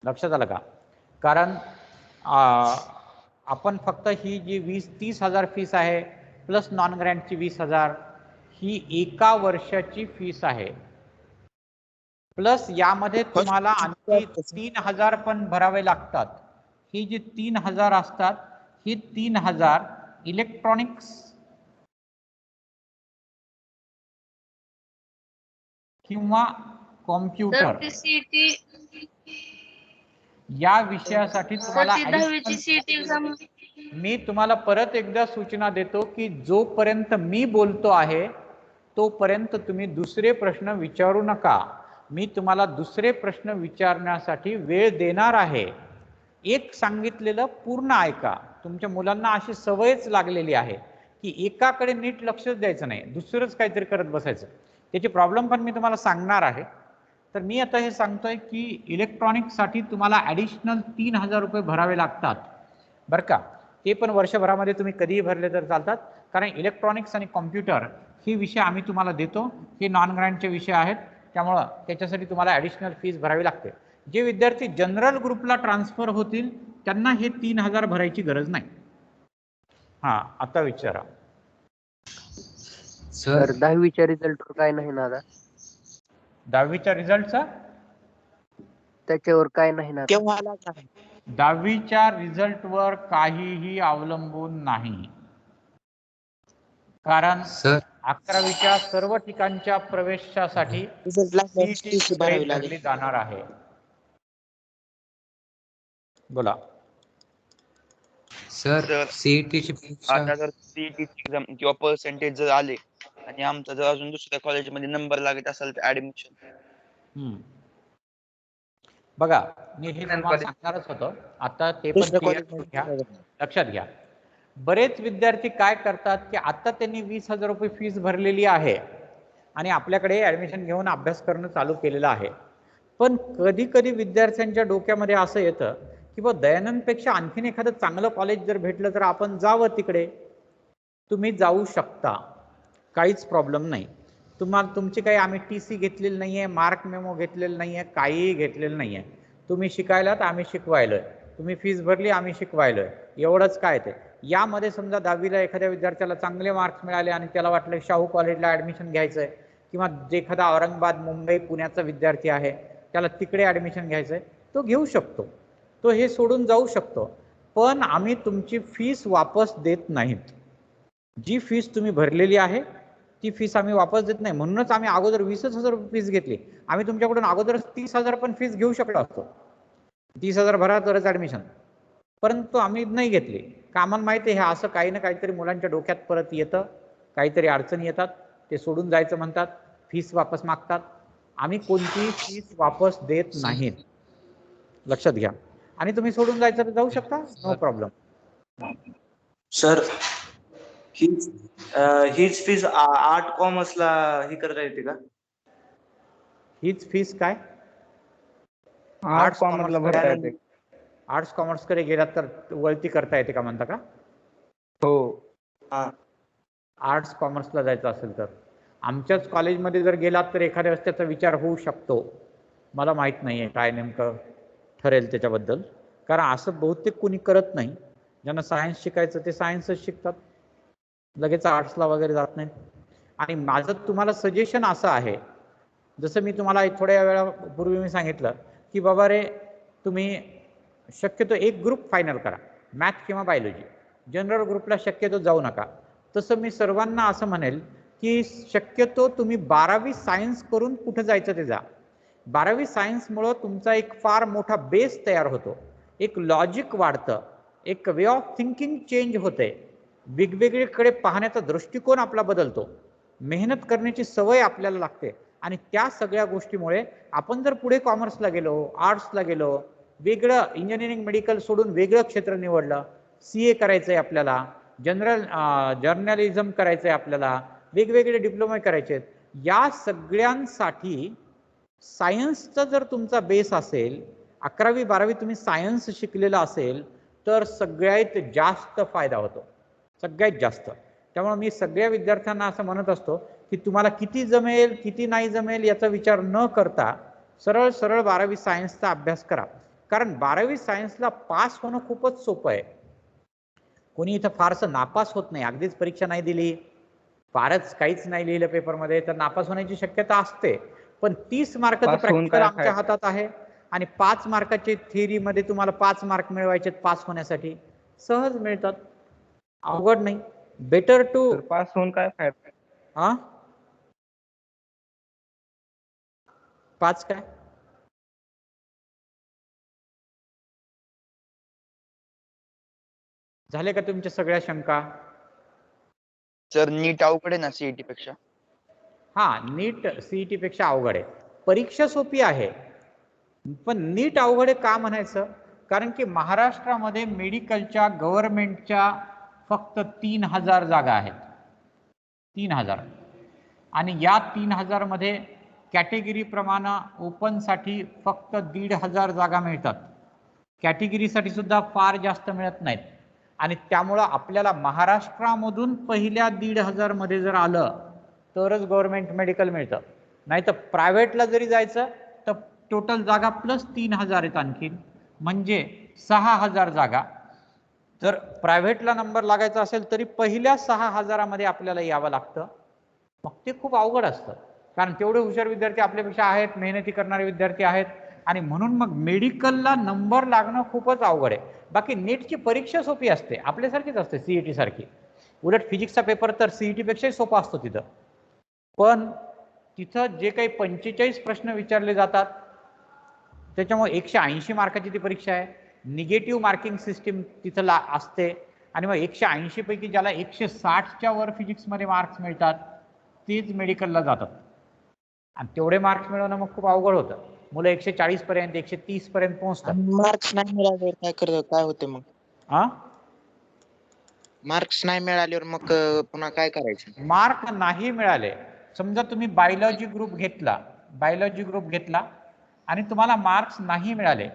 लक्षात आलं का? कारण आपण फक्त ही जी 20-30,000 फीस आहे प्लस नॉन ग्रँटची 20,000 ही 1 वर्षाची फीस आहे. प्लस यामध्ये तुम्हाला आणखी 3,000 पण भरावे लागतात. ही जी 3,000 असतात ही 3,000 इलेक्ट्रॉनिक्स किंवा कॉम्प्युटर या विषयासाठी तुम्हाला मी तुम्हाला परत एकदा सूचना देतो की जोपर्यंत मी बोलतो आहे तोपर्यंत तुम्ही दुसरे प्रश्न विचारू नका. मी तुम्हाला दुसरे प्रश्न विचारण्यासाठी वेळ देणार आहे. एक सांगितलेलं पूर्ण ऐका. तुमच्या मुलांना अशी सवयच लागलेली आहे की एकाकडे नीट लक्ष द्यायचं नाही, दुसरंच काहीतरी करत बसायचं. त्याची प्रॉब्लेम पण मी तुम्हाला सांगणार आहे. तर मी आता हे सांगतोय की इलेक्ट्रॉनिक्ससाठी तुम्हाला ॲडिशनल 3,000 रुपये भरावे लागतात बरं का. ते पण वर्षभरामध्ये तुम्ही कधीही भरले तर चालतात, कारण इलेक्ट्रॉनिक्स आणि कॉम्प्युटर हे विषय आम्ही तुम्हाला देतो, हे नॉन ग्रँटचे विषय आहेत, त्यामुळं त्याच्यासाठी तुम्हाला ॲडिशनल फीस भरावी लागते. जे विद्यार्थी जनरल ग्रुपला ट्रान्सफर होतील त्यांना हे 3,000 भरायची गरज नाही. हां, आता विचारा. सर 10वीच्या रिझल्टवर काय नाही ना आता? 10वीच्या रिझल्टचा त्याच्यावर काय नाही ना आता? केव्हा आला का? 10वीच्या रिझल्टवर काहीही अवलंबून नाही, कारण सर 11वीच्या सर्व ठिकाणच्या प्रवेशासाठी रिझल्ट लागल्यावर CET फीस भरावी गृहीत लागेल. धरली जाणार आहे. बोला. सर सीईटीची आता जर सीईटी एक्झाम किंवा पर्सेंटेज जर आले आणि आमचा जर अजून दुसऱ्या कॉलेजमध्ये नंबर लागत असेल तर ऍडमिशन बघा, मी हे तुम्हाला सांगणारच होतो. आता ते पण दुसऱ्या clear करून घ्या, लक्षात घ्या. बरेच विद्यार्थी काय करतात की आता त्यांनी 20,000 रुपये फीस भरलेली आहे आणि आपल्याकडे ऍडमिशन घेऊन अभ्यास करणं चालू केलेलं आहे, पण कधी कधी विद्यार्थ्यांच्या डोक्यामध्ये असं येतं की बा दयानंदपेक्षा आणखीन एखादं चांगलं कॉलेज जर भेटलं तर आपण जावं तिकडे. तुम्ही जाऊ शकता, काहीच प्रॉब्लेम नाही. तुम्हाला तुमची काही आम्ही TC घेतलेली नाही आहे, मार्क मेमो घेतलेलं नाही आहे, काहीही घेतलेलं नाही आहे. तुम्ही शिकायला तर आम्ही शिकवायलोय, तुम्ही फीस भरली आम्ही शिकवायलोय, एवढंच काय ते. यामध्ये समजा 10वीला एखाद्या विद्यार्थ्याला चांगले मार्क्स मिळाले आणि त्याला वाटलं शाहू कॉलेजला ॲडमिशन घ्यायचं आहे, किंवा जे एखादा औरंगाबाद मुंबई पुण्याचा विद्यार्थी आहे त्याला तिकडे ॲडमिशन घ्यायचं आहे, तो घेऊ शकतो, तो हे सोडून जाऊ शकतो. पण आम्ही तुमची फीस वापस देत नाहीत. जी फीस तुम्ही भरलेली आहे ती फीस आम्ही वापस देत नाही. म्हणूनच आम्ही अगोदर 20,000 रुपये फीस घेतली. आम्ही तुमच्याकडून अगोदरच 30,000 पण फीस घेऊ शकलो असतो, 30,000 भरा तरच ॲडमिशन, परंतु आम्ही नाही घेतली. का आम्हाला माहिती आहे हे असं काही ना काहीतरी मुलांच्या डोक्यात परत येतं, काहीतरी अडचणी येतात, ते सोडून जायचं म्हणतात, फीस वापस मागतात. आम्ही कोणतीही फीस वापस देत नाहीत, लक्षात घ्या. आणि तुम्ही सोडून जायचं तर जाऊ शकता, नो प्रॉब्लेम. सर हीच फीस आर्ट कॉमर्सला ही करता येते का? हीच फीस काय आर्ट्स कॉमर्सला भरता येते. आर्ट्स कॉमर्सकडे गेलात तर वळती करता येते का म्हणता का? हो, आर्ट्स कॉमर्सला जायचं असेल तर आमच्याच कॉलेजमध्ये जर गेलात तर एखाद्या वेळेस त्याचा विचार होऊ शकतो. मला माहीत नाही आहे काय नेमकं ठरेल त्याच्याबद्दल, कारण असं बहुतेक कोणी करत नाही. ज्यांना सायन्स शिकायचं ते सायन्सच शिकतात, लगेच आर्ट्सला वगैरे जात नाहीत. आणि माझं तुम्हाला सजेशन असं आहे, जसं मी तुम्हाला थोड्या वेळापूर्वी मी सांगितलं की बाबा रे तुम्ही शक्यतो एक ग्रुप फायनल करा, मॅथ किंवा बायोलॉजी. जनरल ग्रुपला शक्यतो जाऊ नका. तसं मी सर्वांना असं म्हणेल की शक्यतो तुम्ही 12वी सायन्स करून कुठं जायचं ते जा. 12वी सायन्समुळं तुमचा एक फार मोठा बेस तयार होतो, एक लॉजिक वाढतं, एक वे ऑफ थिंकिंग चेंज होते, वेगवेगळीकडे पाहण्याचा दृष्टिकोन आपला बदलतो, मेहनत करण्याची सवय आपल्याला लागते. आणि त्या सगळ्या गोष्टीमुळे आपण जर पुढे कॉमर्सला गेलो, आर्ट्सला गेलो, वेगळं इंजिनिअरिंग मेडिकल सोडून वेगळं क्षेत्र निवडलं, CA करायचं आहे आपल्याला, जर्नलिझम करायचं आहे आपल्याला, वेगवेगळे डिप्लोमे करायचे आहेत, या सगळ्यांसाठी सायन्सचा जर तुमचा बेस असेल, 11वी 12वी तुम्ही सायन्स शिकलेला असेल तर सगळ्यात जास्त फायदा होतो, सगळ्यात जास्त. त्यामुळे मी सगळ्या विद्यार्थ्यांना असं म्हणत असतो की तुम्हाला किती जमेल किती नाही जमेल याचा विचार न करता सरळ सरळ 12वी सायन्सचा अभ्यास करा. कारण 12वी सायन्सला पास होणं खूपच सोपं आहे. कोणी इथं फारसं नापास होत नाही. अगदीच परीक्षा नाही दिली, फारच काहीच नाही लिहिलं पेपरमध्ये तर नापास होण्याची शक्यता असते. पण 30 मार्काचं प्रॅक्टिकल आमच्या हातात आहे आणि 5 मार्काचे थिअरीमध्ये तुम्हाला 5 मार्क मिळवायचे पास होण्यासाठी, सहज मिळतात, अवघड नाही. बेटर टू पास होऊन काय फायदा? 5 काय झाले का तुमच्या सगळ्या शंका? सर नीट अवघड आहे ना सीईटी पेक्षा? हा, नीट सीईटी पेक्षा अवघड आहे. परीक्षा सोपी आहे पण नीट अवघड आहे का म्हणायचं? कारण की महाराष्ट्रामध्ये मेडिकलच्या गव्हर्नमेंटच्या फक्त 3,000 जागा आहेत, 3,000. आणि या 3,000 मध्ये कॅटेगरी प्रमाणे ओपनसाठी फक्त 1,500 जागा मिळतात. कॅटेगरीसाठी सुद्धा फार जास्त मिळत नाहीत. आणि त्यामुळं आपल्याला महाराष्ट्रामधून पहिल्या 1,500 मध्ये जर आलं तरच गव्हर्नमेंट मेडिकल मिळतं. नाही तर प्रायव्हेटला जरी जायचं तर टोटल जागा प्लस 3,000 आहेत आणखीन, म्हणजे 6,000 जागा. जर प्रायव्हेटला नंबर लागायचा असेल तरी पहिल्या 6,000 मध्ये आपल्याला यावं लागतं. मग ते खूप अवघड असतं, कारण तेवढे हुशार विद्यार्थी आपल्यापेक्षा आहेत, मेहनती करणारे विद्यार्थी आहेत, आणि म्हणून मग मेडिकलला नंबर लागणं खूपच अवघड आहे. बाकी नीटची परीक्षा सोपी असते, आपल्यासारखीच असते, सीईटी सारखी. उलट फिजिक्सचा पेपर तर सीईटी पेक्षाही सोपा असतो तिथं. पण तिथं जे काही 45 प्रश्न विचारले जातात त्याच्यामुळे 180 मार्काची ती परीक्षा आहे. निगेटिव्ह मार्किंग सिस्टीम तिथं असते. आणि मग 180 पैकी ज्याला 160च्या वर फिजिक्समध्ये मार्क्स मिळतात तेच मेडिकलला जातात. आणि तेवढे मार्क्स मिळवणं मग खूप अवघड होतं. मुलं 140 पर्यंत 130 पर्यंत पोहोचतात. मार्क्स नाही मिळाल्यावर काय होते मग? मार्क्स नाही मिळाल्यावर मग पुन्हा काय करायचं? मार्क नाही मिळाले, समजा तुम्ही बायोलॉजी ग्रुप घेतला आणि तुम्हाला मार्क्स नाही मिळाले,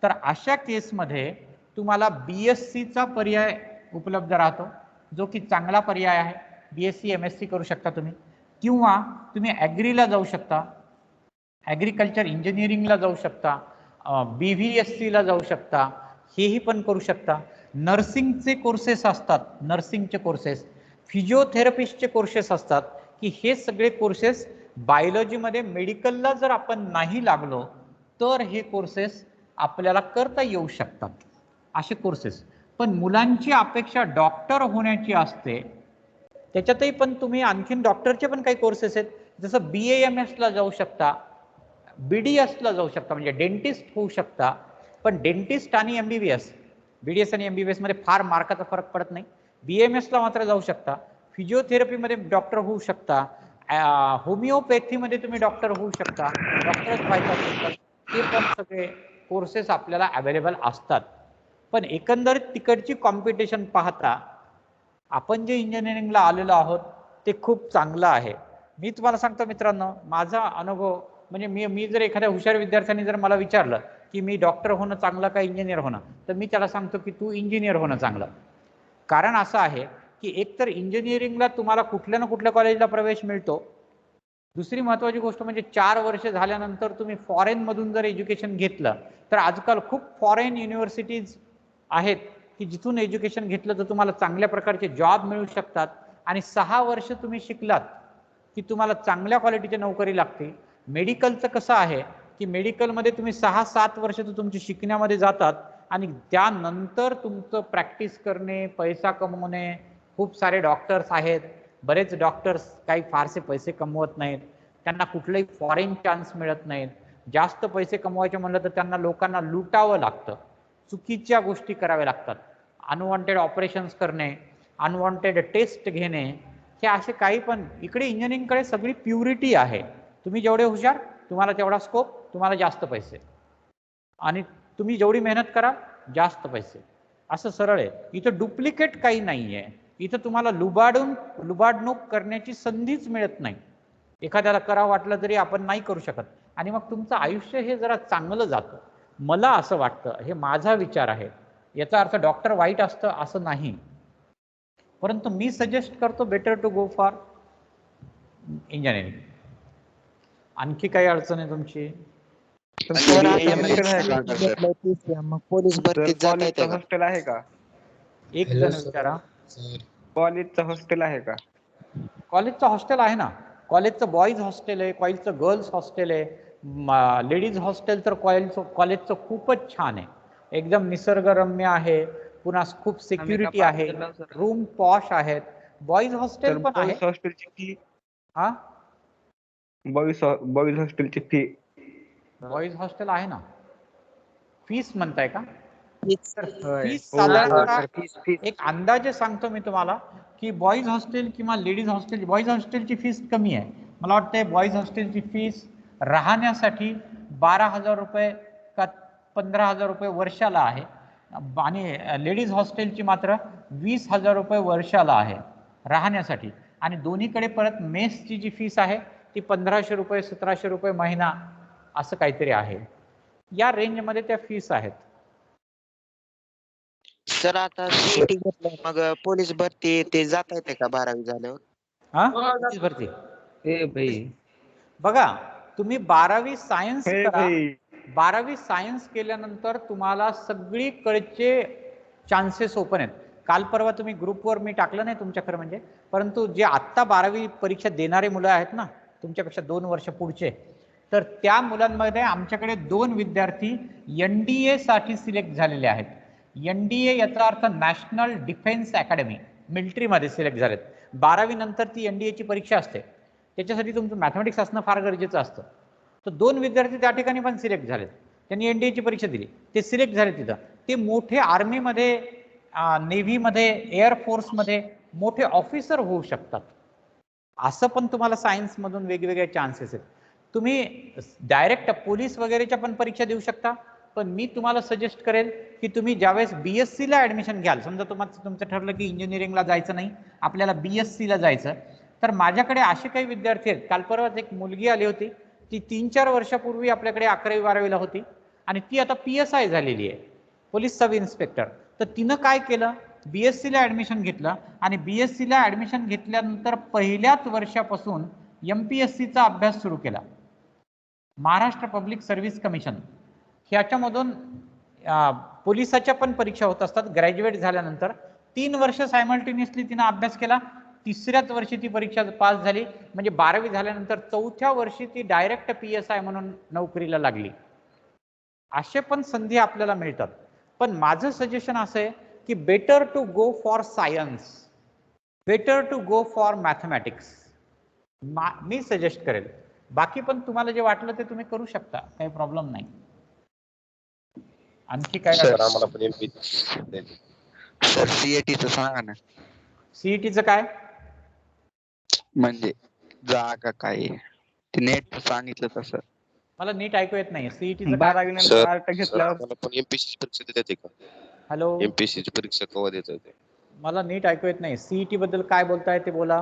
तर अशा केसमध्ये तुम्हाला BScचा पर्याय उपलब्ध राहतो, जो की चांगला पर्याय आहे. BSc MSc करू शकता तुम्ही, किंवा तुम्ही ॲग्रीला जाऊ शकता, ॲग्रिकल्चर इंजिनिअरिंगला जाऊ शकता, BVScला जाऊ शकता, हेही पण करू शकता. नर्सिंगचे कोर्सेस असतात, नर्सिंगचे कोर्सेस, फिजिओथेरपिस्टचे कोर्सेस असतात, की हे सगळे कोर्सेस बायोलॉजीमध्ये मेडिकलला जर आपण नाही लागलो तर हे कोर्सेस आपल्याला करता येऊ शकतात, असे कोर्सेस. पण मुलांची अपेक्षा डॉक्टर होण्याची असते, त्याच्यातही पण तुम्ही आणखीन डॉक्टरचे पण काही कोर्सेस आहेत, जसं BAMSला जाऊ शकता, BDSला जाऊ शकता, म्हणजे डेंटिस्ट होऊ शकता. पण डेंटिस्ट आणि MBBS, BDS आणि MBBS मध्ये फार मार्काचा फरक पडत नाही. BAMSला मात्र जाऊ शकता. फिजिओथेरपीमध्ये डॉक्टर होऊ शकता, होमिओपॅथीमध्ये तुम्ही डॉक्टर होऊ शकता, डॉक्टरच व्हायचं असेल तर ते पण सगळे कोर्सेस आपल्याला अवेलेबल असतात. पण एकंदरीत तिकडची कॉम्पिटिशन पाहता आपण जे इंजिनिअरिंगला आलेलो आहोत ते खूप चांगलं आहे. मी तुम्हाला सांगतो मित्रांनो, माझा अनुभव म्हणजे मी जर एखाद्या हुशार विद्यार्थ्यांनी जर मला विचारलं की मी डॉक्टर होणं चांगलं का इंजिनियर होणं, तर मी त्याला सांगतो की तू इंजिनियर होणं चांगलं. कारण असं आहे की एकतर इंजिनिअरिंगला तुम्हाला कुठल्या ना कुठल्या कॉलेजला प्रवेश मिळतो. दुसरी महत्त्वाची गोष्ट म्हणजे 4 वर्ष झाल्यानंतर तुम्ही फॉरेनमधून जर एज्युकेशन घेतलं तर आजकाल खूप फॉरेन युनिव्हर्सिटीज आहेत की जिथून एज्युकेशन घेतलं तर तुम्हाला चांगल्या प्रकारचे जॉब मिळू शकतात. आणि 6 वर्ष तुम्ही शिकलात की तुम्हाला चांगल्या क्वालिटीची नोकरी लागते. मेडिकलचं कसं आहे की मेडिकलमध्ये तुम्ही 6-7 वर्ष तर तुमची शिकण्यामध्ये जातात, आणि त्यानंतर तुमचं प्रॅक्टिस करणे, पैसा कमवणे. खूप सारे डॉक्टर्स आहेत, बरेच डॉक्टर्स काही फारसे पैसे कमवत नाहीत, त्यांना कुठलाही फॉरेन चान्स मिळत नाहीत. जास्त पैसे कमवायचे म्हणलं तर त्यांना लोकांना लुटावं लागतं, चुकीच्या गोष्टी कराव्या लागतात, अनवॉन्टेड ऑपरेशन्स करणे, अनवॉन्टेड टेस्ट घेणे, हे असे काही. पण इकडे इंजिनिअरिंगकडे सगळी प्युरिटी आहे. तुम्ही जेवढे हुशार तुम्हाला तेवढा स्कोप, तुम्हाला जास्त पैसे, आणि तुम्ही जेवढी मेहनत करा जास्त पैसे, असं सरळ आहे. इथं डुप्लिकेट काही नाही आहे. इथं तुम्हाला लुबाडणूक करण्याची संधीच मिळत नाही. एखाद्याला करावं वाटलं तरी आपण नाही करू शकत, आणि मग तुमचं आयुष्य हे जरा चांगलं जातं. मला असं वाटतं, हे माझा विचार आहे. याचा अर्थ डॉक्टर वाईट असतं असं नाही, परंतु मी सजेस्ट करतो better to go for engineering. आणखी काही अडचण आहे तुमची? पोलीस भरतीत जाता येते का? हॉस्टेल आहे का? एक जण विचारा. कॉलेजचं हॉस्टेल आहे का? कॉलेजचं हॉस्टेल आहे ना. कॉलेजचं बॉईज हॉस्टेल आहे, कॉलेजचं गर्ल्स हॉस्टेल आहे, लेडीज हॉस्टेल तर कॉलेजचं खूपच छान आहे, एकदम निसर्गरम्य आहे, पुन्हा खूप सिक्युरिटी आहे, रूम पॉश आहेत. बॉईज हॉस्टेल पण आहे. हॉस्टेलची फी? हा, बॉईज हॉस्टेलची फी? बॉईज हॉस्टेल आहे ना. फीस म्हणताय का? फीस हो, साधारणतः एक अंदाजे सांगतो मी तुम्हाला की बॉईज हॉस्टेल किंवा लेडीज हॉस्टेल, बॉईज हॉस्टेलची फीस कमी आहे. मला वाटतं बॉईज हॉस्टेलची फीस राहण्यासाठी 12,000 रुपये का 15,000 रुपये वर्षाला आहे, आणि लेडीज हॉस्टेलची मात्र 20,000 रुपये वर्षाला आहे राहण्यासाठी. आणि दोन्हीकडे परत मेसची जी फीस आहे ती 1500 रुपये 1700 रुपये महिना असं काहीतरी आहे. या रेंजमध्ये त्या फीस आहेत. सर आता सीईटी घेतलं मग पोलीस भरती ते जाता येते का 12वी झाल्यावर? हा पोलीस भरती ए भाई बघा, तुम्ही 12वी सायन्स हे करा. भाई 12वी सायन्स केल्यानंतर तुम्हाला सगळीकडचे चान्सेस ओपन आहेत. काल परवा तुम्ही ग्रुपवर मी टाकलं नाही तुमच्या खरं म्हणजे, परंतु जे आत्ता 12वी परीक्षा देणारे मुलं आहेत ना तुमच्यापेक्षा 2 वर्ष पुढचे, तर त्या मुलांमध्ये आमच्याकडे 2 विद्यार्थी NDA साठी सिलेक्ट झालेले आहेत. NDA याचा अर्थ नॅशनल डिफेन्स अकॅडमी, मिलिटरीमध्ये सिलेक्ट झालेत. 12वी नंतर ती NDA ची परीक्षा असते, त्याच्यासाठी तुमचं मॅथमॅटिक्स असणं फार गरजेचं असतं. तर 2 विद्यार्थी त्या ठिकाणी पण सिलेक्ट झालेत. त्यांनी NDA ची परीक्षा दिली, ते सिलेक्ट झाले तिथं. ते मोठे आर्मीमध्ये, नेव्हीमध्ये, एअरफोर्समध्ये मोठे ऑफिसर होऊ शकतात. असं पण तुम्हाला सायन्समधून वेगवेगळे चान्सेस आहेत. तुम्ही डायरेक्ट पोलीस वगैरेच्या पण परीक्षा देऊ शकता. पण मी तुम्हाला सजेस्ट करेल की तुम्ही ज्यावेळेस BSc ला ॲडमिशन घ्याल, समजा तुमचं ठरलं की इंजिनिअरिंगला जायचं नाही, आपल्याला BSc ला जायचं, तर माझ्याकडे असे काही विद्यार्थी आहेत. काल परवाच एक मुलगी आली होती, ती 3-4 वर्षापूर्वी आपल्याकडे 11वी-12वीला होती आणि ती आता PSI झालेली आहे, पोलीस सब इन्स्पेक्टर. तर तिनं काय केलं, BSc ला ॲडमिशन घेतलं आणि BSc ला ॲडमिशन घेतल्यानंतर पहिल्याच वर्षापासून MPSCचा अभ्यास सुरू केला. महाराष्ट्र पब्लिक सर्व्हिस कमिशन ह्याच्यामधून पोलिसाच्या पण परीक्षा होत असतात. ग्रॅज्युएट झाल्यानंतर 3 वर्ष सायमल्टेनियसली तिनं अभ्यास केला. 3ऱ्याच वर्षी ती परीक्षा पास झाली. म्हणजे 12वी झाल्यानंतर 4थ्या वर्षी ती डायरेक्ट PSI म्हणून नोकरीला लागली. असे पण संधी आपल्याला मिळतात. पण माझं सजेशन असं आहे की better to go for science, better to go for mathematics, मी सजेस्ट करेल. बाकी पण तुम्हाला जे वाटलं ते तुम्ही करू शकता, काही प्रॉब्लेम नाही. आणखी काय? सर आम्हाला पण सर सीईटीचं सांगा ना. सीईटीचं काय म्हणजे जागा काय ते नेट सांगितलं तसं मला नीट ऐकू येत नाही. सीईटीचं 12वी नंतर आर्ट घेतल्यावर आम्हाला पण MPSC ची परीक्षा देता येते का? हॅलो, MPSC ची परीक्षा केव्हा देता येते? मला नीट ऐकू येत नाही. सीईटी बद्दल काय बोलताय ते बोला.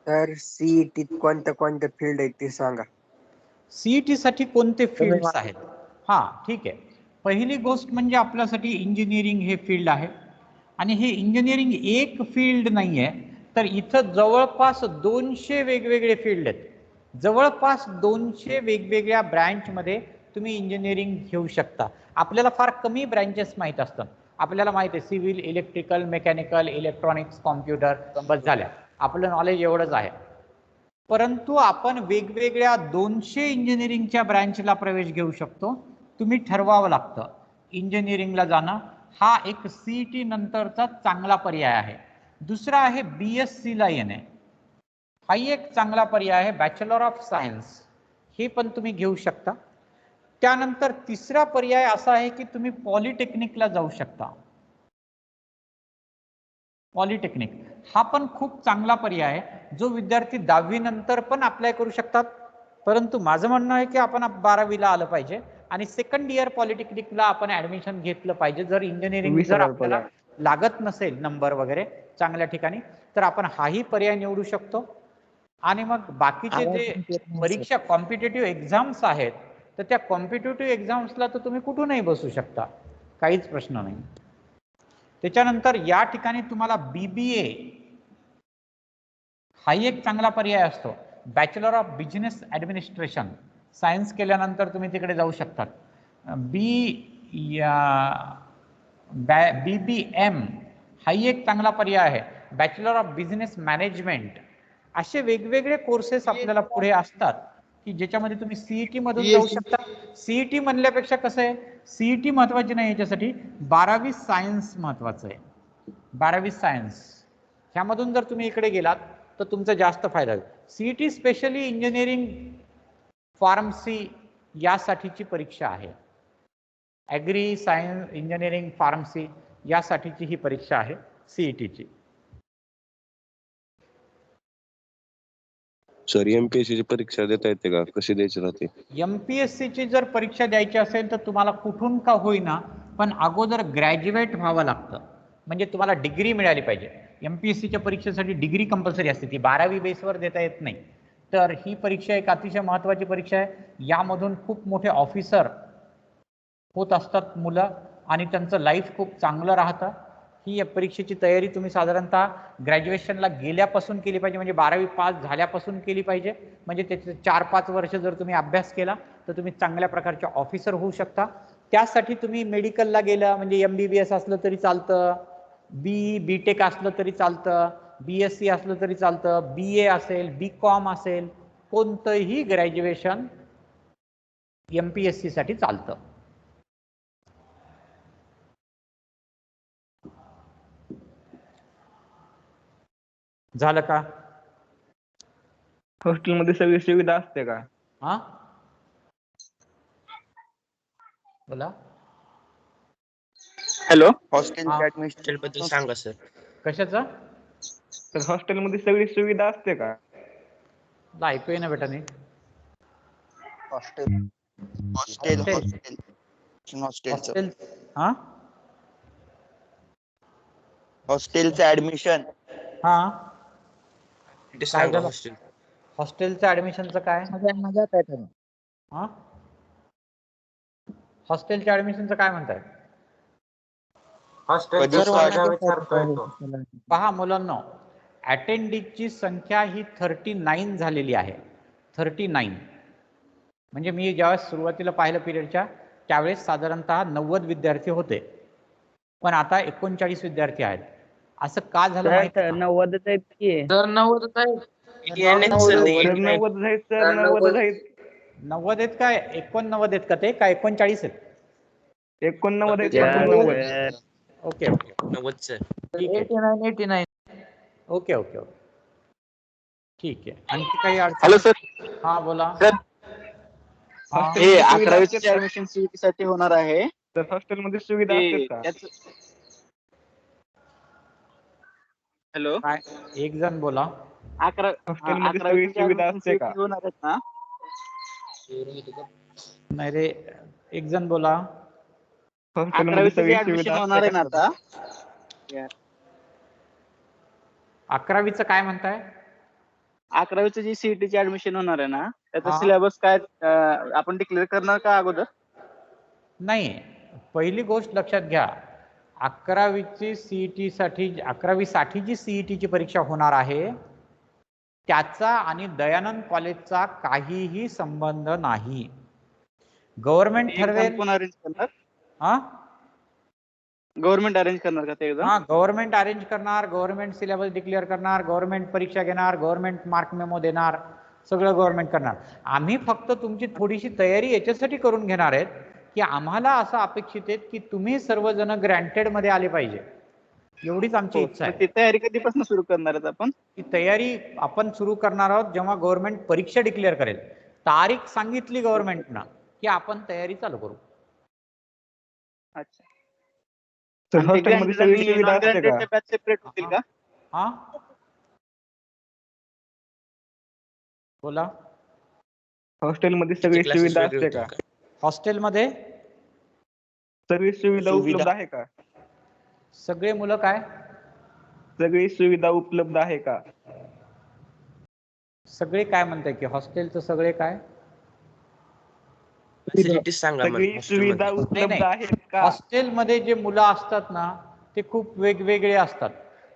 तर सीईटीत कोणत्या फील्ड आहेत ते सांगा. सीईटी साठी कोणते फील्ड्स आहेत? हा ठीक आहे. पहिली गोष्ट म्हणजे आपल्यासाठी इंजिनिअरिंग हे फील्ड आहे आणि हे इंजिनिअरिंग एक फील्ड नाही आहे, तर इथं जवळपास 200 वेगवेगळे फील्ड आहेत. जवळपास 200 वेगवेगळ्या ब्रँचमध्ये तुम्ही इंजिनिअरिंग घेऊ शकता. आपल्याला फार कमी ब्रँचेस माहीत असतात. आपल्याला माहिती आहे civil, electrical, mechanical, electronics, computer, बस झाल्या, आपलं नॉलेज एवढंच आहे. परंतु आपण वेगवेगळ्या 200 इंजिनिअरिंगच्या ब्रँचला प्रवेश घेऊ शकतो. तुम्ही ठरवावं लागतं. इंजिनिअरिंगला जाणं हा एक सीईटी नंतरचा चांगला पर्याय आहे. दुसरा आहे BSc ला येणे, हाही एक चांगला पर्याय आहे. बॅचलर ऑफ सायन्स हे पण तुम्ही घेऊ शकता. त्यानंतर तिसरा पर्याय असा आहे की तुम्ही पॉलिटेक्निकला जाऊ शकता. पॉलिटेक्निक हा पण खूप चांगला पर्याय आहे, जो विद्यार्थी 10वी नंतर पण अप्लाय करू शकतात. परंतु माझं म्हणणं आहे की आपण 12वीला आलं पाहिजे आणि सेकंड इयर पॉलिटेक्निकला आपण ॲडमिशन घेतलं पाहिजे. जर इंजिनिअरिंग जर आपल्याला लागत नसेल नंबर वगैरे चांगल्या ठिकाणी, तर आपण हाही पर्याय निवडू शकतो. आणि मग बाकीचे जे परीक्षा कॉम्पिटेटिव्ह एक्झाम्स आहेत, तर त्या कॉम्पिटेटिव्ह एक्झाम्सला तर तुम्ही कुठूनही बसू शकता, काहीच प्रश्न नाही. त्याच्यानंतर या ठिकाणी तुम्हाला BBA हाही एक चांगला पर्याय असतो. Bachelor of business administration science केल्यानंतर तुम्ही तिकडे जाऊ शकतात. BBM हाही एक चांगला पर्याय आहे. बॅचलर ऑफ बिझनेस मॅनेजमेंट असे वेगवेगळे कोर्सेस आपल्याला पुढे असतात की ज्याच्यामध्ये तुम्ही सीईटी मधून जाऊ शकता. सीईटी म्हणल्यापेक्षा कसं आहे, सीईटी महत्वाची नाही याच्यासाठी, 12वी सायन्स महत्वाचं आहे. 12वी सायन्स ह्यामधून जर तुम्ही इकडे गेलात तर तुमचा जास्त फायदा होईल. सीईटी स्पेशली इंजिनिअरिंग, फार्मसी यासाठीची परीक्षा आहे. ॲग्री, सायन्स, इंजिनिअरिंग, फार्मसी यासाठीची ही परीक्षा आहे सीईटीची. सर MPSC ची परीक्षा देता येते का? कशी द्यायची राहते? MPSC ची जर परीक्षा द्यायची असेल तर तुम्हाला कुठून का होईना पण अगोदर ग्रॅज्युएट व्हावं लागतं. म्हणजे तुम्हाला डिग्री मिळाली पाहिजे. MPSCच्या परीक्षेसाठी डिग्री कंपल्सरी असते, ती 12वी बेसवर देता येत नाही. तर ही परीक्षा एक अतिशय महत्त्वाची परीक्षा आहे. यामधून खूप मोठे ऑफिसर होत असतात मुलं आणि त्यांचं लाईफ खूप चांगलं राहतं. ही परीक्षेची तयारी तुम्ही साधारणतः ग्रॅज्युएशनला गेल्यापासून केली पाहिजे, म्हणजे 12वी पास झाल्यापासून केली पाहिजे. म्हणजे त्याचे 4-5 वर्ष जर तुम्ही अभ्यास केला तर तुम्ही चांगल्या प्रकारचे ऑफिसर होऊ शकता. त्यासाठी तुम्ही मेडिकलला गेलं म्हणजे MBBS असलं तरी चालतं, BTech असलं तरी चालतं, BSc असलं तरी चालतं, BA असेल, BCom असेल, कोणतंही ग्रॅज्युएशन MPSC साठी चालतं. झालं का? हॉस्टेलमध्ये सगळी सुविधा असते का? हा बोला. हॅलो. हा. ऍडमिशन बद्दल सांगा सर. कशाचं? तर हॉस्टेलमध्ये सगळी सुविधा असते का? ऐकू ना बेटा नीट. हॉस्टेल हॉस्टेल हा हॉस्टेलचं ऍडमिशन हा सांगा. हॉस्टेल हॉस्टेलचं ऍडमिशनचं काय? हा हॉस्टेलच्या ऍडमिशनचं काय म्हणताय? हॉस्टेलच्या सुविधा विचारतोय तो. पहा मुलांनो, अटेंडीची संख्या ही 39 झालेली आहे. 39 म्हणजे मी ज्यावेळेस सुरुवातीला पाहिलं पिरियडच्या त्यावेळेस साधारणतः 90 विद्यार्थी होते, पण आता 39 विद्यार्थी आहेत. असं का झालं माहिती आहे? 90 आहेत की तर 90 आहे. 90 आहेत सर, 90 आहेत. 90 आहेत काय 89 आहेत का ते काय 39 आहेत? 89 आहेत, 89. Okay okay 90 sir. ठीक आहे. 89. ओके ओके ओके ठीक आहे. आणखी काही अडचण? Hello sir. हा बोला. सर हा. हे 11वी ऍडमिशन CET साठी होणार आहे. तर हॉस्टेलमध्ये सुविधा असतात का? हॅलो. काय एक जण बोला. हॉस्टेलमध्ये सगळी सुविधा असते का? होणार आहेत ना? नाही रे, एक जण बोला. हॉस्टेलमध्ये सगळी ऍडमिशन सुविधा होणार आहे ना असते का? आता? 11वीचं काय म्हणताय? 11वीचं जी CET ची ऍडमिशन होणार आहे ना, त्याचा हा. सिलेबस काय आपण डिक्लेअर करणार का अगोदर? नाही, पहिली गोष्ट लक्षात घ्या, 11वीची CET साठी 11वी साठी जी CET ची परीक्षा होणार आहे त्याचा आणि दयानंद कॉलेजचा काहीही संबंध नाही. गव्हर्नमेंट ठरवेल. कोण अरेंज करणार? हा गव्हर्नमेंट अरेंज करणार का ते एक्झाम? हा गव्हर्नमेंट अरेंज करणार, गव्हर्नमेंट सिलेबस डिक्लेअर करणार, गव्हर्नमेंट परीक्षा घेणार, गव्हर्नमेंट मार्क मेमो देणार, सगळं गव्हर्नमेंट करणार. आम्ही फक्त तुमची थोडीशी तयारी याच्यासाठी करून घेणार आहेत की आम्हाला असं अपेक्षित आहे की तुम्ही सर्वजण ग्रँटेड मध्ये आले पाहिजे, एवढीच आमची इच्छा आहे. ती तयारी कधीपासून सुरू करणार आहेत आपण? ती तयारी आपण सुरू करणार आहोत जेव्हा गव्हर्नमेंट परीक्षा डिक्लेअर करेल. तारीख सांगितली गव्हर्नमेंटनं की आपण तयारी चालू करू. अच्छा. तर हॉस्टेलमध्ये सगळी सुविधा असते का? बॅच सेपरेट होतील का? हा बोला. हॉस्टेलमध्ये सगळी सुविधा असते का? हॉस्टेलमध्ये सगळी सुविधा उपलब्ध आहे का? सगळे मुलं काय? सगळी सुविधा उपलब्ध आहे का? सगळे काय म्हणताय की हॉस्टेलचं सगळे काय? सगळी सुविधा उपलब्ध आहेत का? हॉस्टेलमध्ये जे मुलं असतात ना ते खूप वेगवेगळे असतात.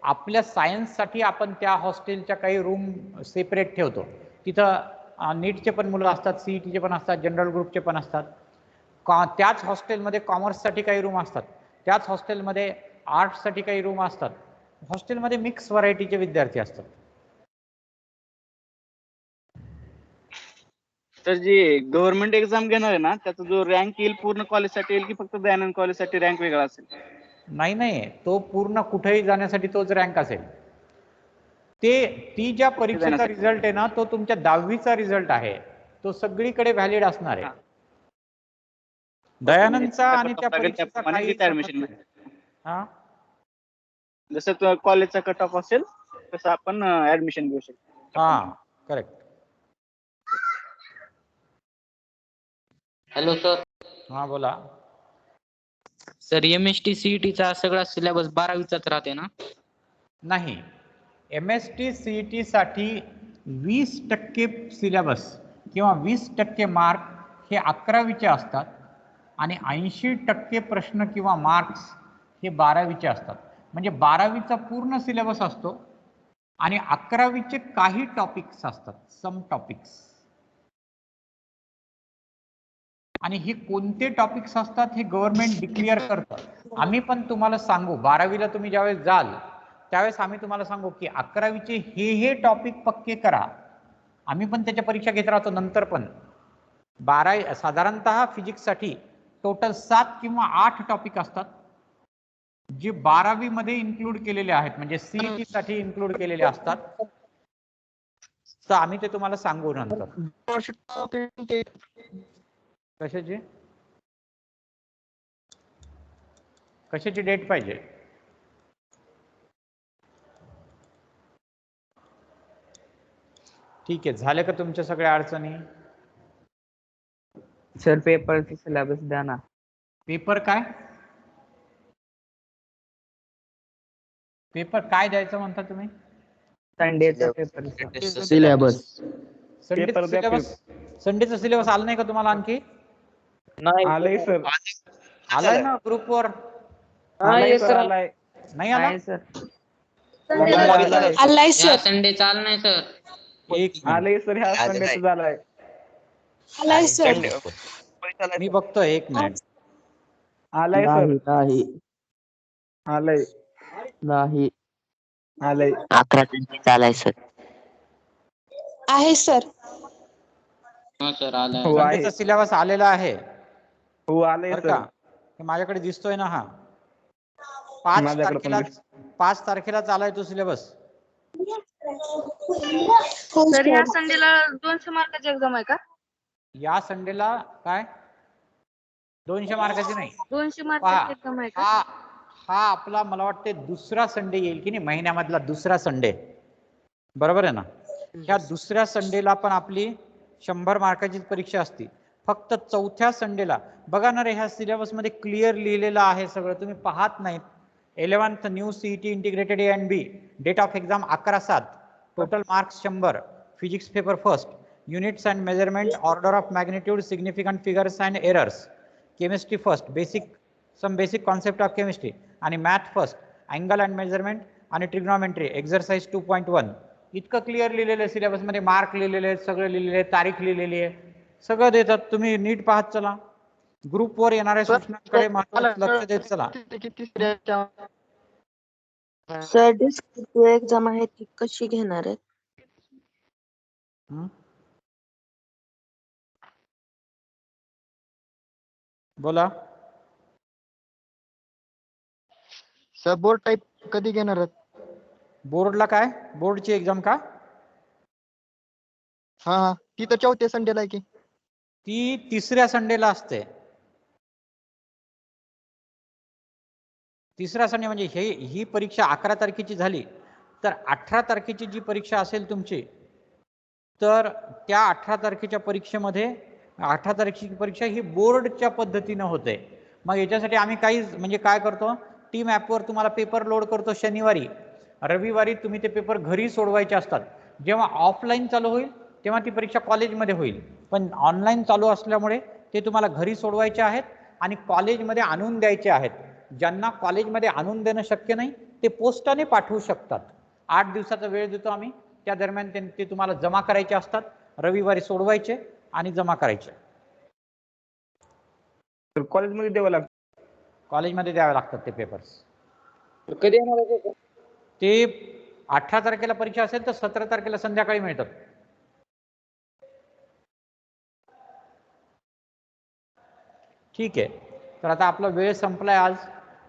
आपल्या सायन्ससाठी आपण त्या हॉस्टेलच्या काही रूम सेपरेट ठेवतो. तिथं नीटचे पण मुलं असतात, CETचे पण असतात, जनरल ग्रुपचे पण असतात. त्याच हॉस्टेलमध्ये कॉमर्ससाठी काही रूम असतात, त्याच हॉस्टेलमध्ये आर्ट्ससाठी काही रूम असतात. हॉस्टेलमध्ये मिक्स व्हरायटीचे विद्यार्थी असतात. तर जी गव्हर्नमेंट एक्झाम घेणार आहे ना त्याचा जो रँक येईल पूर्ण कॉलेजसाठी येईल की फक्त दयानंद कॉलेजसाठी रँक वेगळा असेल? नाही, तो पूर्ण कुठेही जाण्यासाठी तोच रँक असेल. ती ज्या परीक्षेचा रिझल्ट आहे ना तो तुमच्या 10वीचा रिझल्ट आहे, तो सगळीकडे व्हॅलिड असणार आहे. दयानंदचा आणि त्या परीक्षेचा काही ऍडमिशन संबंध नाही. हा जसं कॉलेजचा कट ऑफ असेल तसं आपण ऍडमिशन घेऊ शकतो. हा करेक्ट. Hello sir. हा बोला. सर MST CET चा सगळा सिलेबस 12वीचाच राहते ना? नाही, MST CET साठी 20% सिलेबस किंवा 20% मार्क हे 11वीचे असतात आणि 80% प्रश्न किंवा मार्क्स हे 12वीचे असतात. म्हणजे 12वीचा पूर्ण सिलेबस असतो आणि 11वीचे काही टॉपिक्स असतात, सम टॉपिक्स. आणि हे कोणते टॉपिक्स असतात हे गव्हर्नमेंट डिक्लेअर करतं. आम्ही पण तुम्हाला सांगू, 12वीला तुम्ही ज्यावेळेस जाल त्यावेळेस आम्ही तुम्हाला सांगू की 11वीचे हे टॉपिक पक्के करा. आम्ही पण त्याच्या परीक्षा घेत राहतो नंतर पण. साधारणतः फिजिक्ससाठी टोटल 7 किंवा 8 टॉपिक असतात जे 12वी मध्ये इन्क्लूड केलेले आहेत, म्हणजे सीईटी साठी इन्क्लूड केलेले असतात. तर आम्ही ते तुम्हाला सांगू नंतर. कशाची डेट पाहिजे? ठीक आहे, झाले का तुमच्या सगळ्या अडचणी? सर पेपरचा सिलेबस द्या ना. पेपर काय? पेपर काय द्यायचं म्हणता तुम्ही? संडेचा पेपर. सिलेबस. संडेचा सिलेबस आला नाही का तुम्हाला आणखी? आलंय सर. आलाय ना ग्रुपवर? आलंय सर. आलाय. नाही आला सर. आलाय सर. संडे चाल नाही सर. आलंय सर. ह्या संडेचं झालंय. आलाय सर. मी बघतोय, एक मिनिट. आलाय सर. नाही. आलंय. नाही. आलंय. 11 तारखेचा आलाय सर. आहे सर. हो सर आलाय. हो आहे. संडेचा सिलेबस आलेला आहे. हो आलंय बरं सर. का? हे माझ्याकडे दिसतोय ना हा. 5 तारखेला आलाय तो सिलेबस. हो सर ह्या सर. संडेला 200 मार्काची एक्झाम आहे का? या संडेला काय 200 मार्काची नाही. 200 मार्काची एक्झाम आहे का? हा आपला मला वाटते दुसरा संडे येईल की नाही, महिन्यामधला दुसरा संडे. बरोबर आहे ना? ह्या दुसऱ्या संडेला पण आपली 100 मार्काची परीक्षा असते. फक्त चौथ्या संडेला बघा ना रे, ह्या सिलेबस मध्ये क्लिअर लिहिलेलं आहे सगळं, तुम्ही पाहत नाहीत. 11th new CET integrated A and B, date of exam 11/7, total marks 100, physics paper first, units and measurement, order of magnitude, significant figures and errors, chemistry first, basic concept of chemistry, आणि math first, angle and measurement आणि trigonometry, exercise 2.1. इतकं clear लिहिलेलं आहे syllabus मध्ये, mark लिहिलेले आहेत, सगळं लिहिलेले आहे, तारीख लिहिलेली आहे, सगळं देतात. तुम्ही नीट पाहत चला. ग्रुपवर येणाऱ्या सूचनांकडे महत्त्वाचं लक्ष देत चला. सर डिस्क्रिप्टिव्ह एक्झाम आहे ती कशी घेणार आहे? बोला. सर बोर्ड टाइप कधी घेणार आहेत? बोर्डला काय? बोर्डची एक्झाम का? हा ती तर 4थ्या संडेला आहे की? ती 3ऱ्या संडेला असते. 3रा संडे म्हणजे ही परीक्षा 11 तारखेची झाली तर 18 तारखेची जी परीक्षा असेल तुमची, तर त्या 18 तारखेच्या परीक्षेमध्ये 18 तारखेची परीक्षा ही बोर्डच्या पद्धतीने होते. मग याच्यासाठी आम्ही म्हणजे काय करतो, टीम ॲपवर तुम्हाला पेपर लोड करतो शनिवारी. रविवारी तुम्ही ते पेपर घरी सोडवायचे असतात. जेव्हा ऑफलाईन चालू होईल तेव्हा ती परीक्षा कॉलेजमध्ये होईल, पण ऑनलाईन चालू असल्यामुळे ते तुम्हाला घरी सोडवायचे आहेत आणि कॉलेजमध्ये आणून द्यायचे आहेत. ज्यांना कॉलेजमध्ये आणून देणं शक्य नाही ते पोस्टाने पाठवू शकतात. 8 दिवसाचा वेळ देतो आम्ही, त्या दरम्यान ते तुम्हाला जमा करायचे असतात. रविवारी सोडवायचे आणि जमा करायचे. कॉलेजमध्ये द्यावं लागतं? कॉलेजमध्ये द्यावे लागतात ते पेपर्स. कधी येणार? ते 18 तारखेला परीक्षा असेल तर 17 तारखेला संध्याकाळी मिळतात. ठीक आहे, तर आता आपला वेळ संपलाय. आज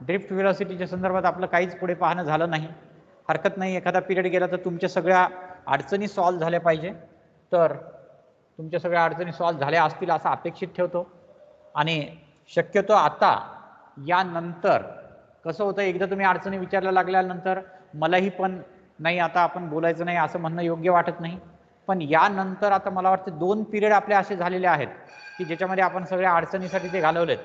ड्रिफ्ट व्हेलॉसिटीच्या संदर्भात आपलं काहीच पुढे पाहणं झालं नाही. हरकत नाही, एखादा पिरियड गेला तर तुमच्या सगळ्या अडचणी सॉल्व्ह झाल्या पाहिजे. तर तुमच्या सगळ्या अडचणी सॉल्व्ह झाल्या असतील असं अपेक्षित ठेवतो. आणि शक्यतो आता यानंतर कसं होतं, एकदा तुम्ही अडचणी विचारायला लागल्यानंतर मलाही पण नाही आता आपण बोलायचं नाही असं म्हणणं योग्य वाटत नाही. पण यानंतर आता मला वाटतं 2 पिरियड आपले असे झालेले आहेत की ज्याच्यामध्ये आपण सगळ्या अडचणीसाठी ते घालवलेत.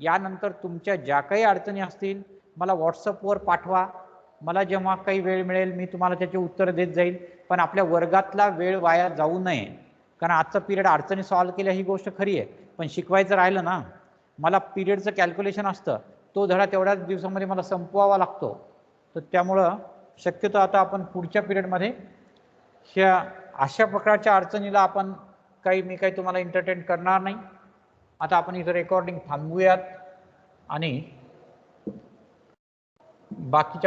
यानंतर तुमच्या ज्या काही अडचणी असतील मला व्हॉट्सअपवर पाठवा. मला जेव्हा काही वेळ मिळेल मी तुम्हाला त्याचे उत्तर देत जाईल, पण आपल्या वर्गातला वेळ वाया जाऊ नये. कारण आजचा पिरियड अडचणी सॉल्व्ह केल्या ही गोष्ट खरी आहे, पण शिकवायचं राहिलं ना, मला पिरियडचं कॅल्क्युलेशन असतं, तो धडा तेवढ्याच दिवसामध्ये मला संपवावा लागतो. तर त्यामुळं शक्यतो आता आपण पुढच्या पिरियडमध्ये ह्या अशा प्रकारच्या अडचणीला आपण मी काही तुम्हाला एंटरटेन करणार नाही. आता आपण इथं रेकॉर्डिंग थांबवूयात आणि बाकीच्या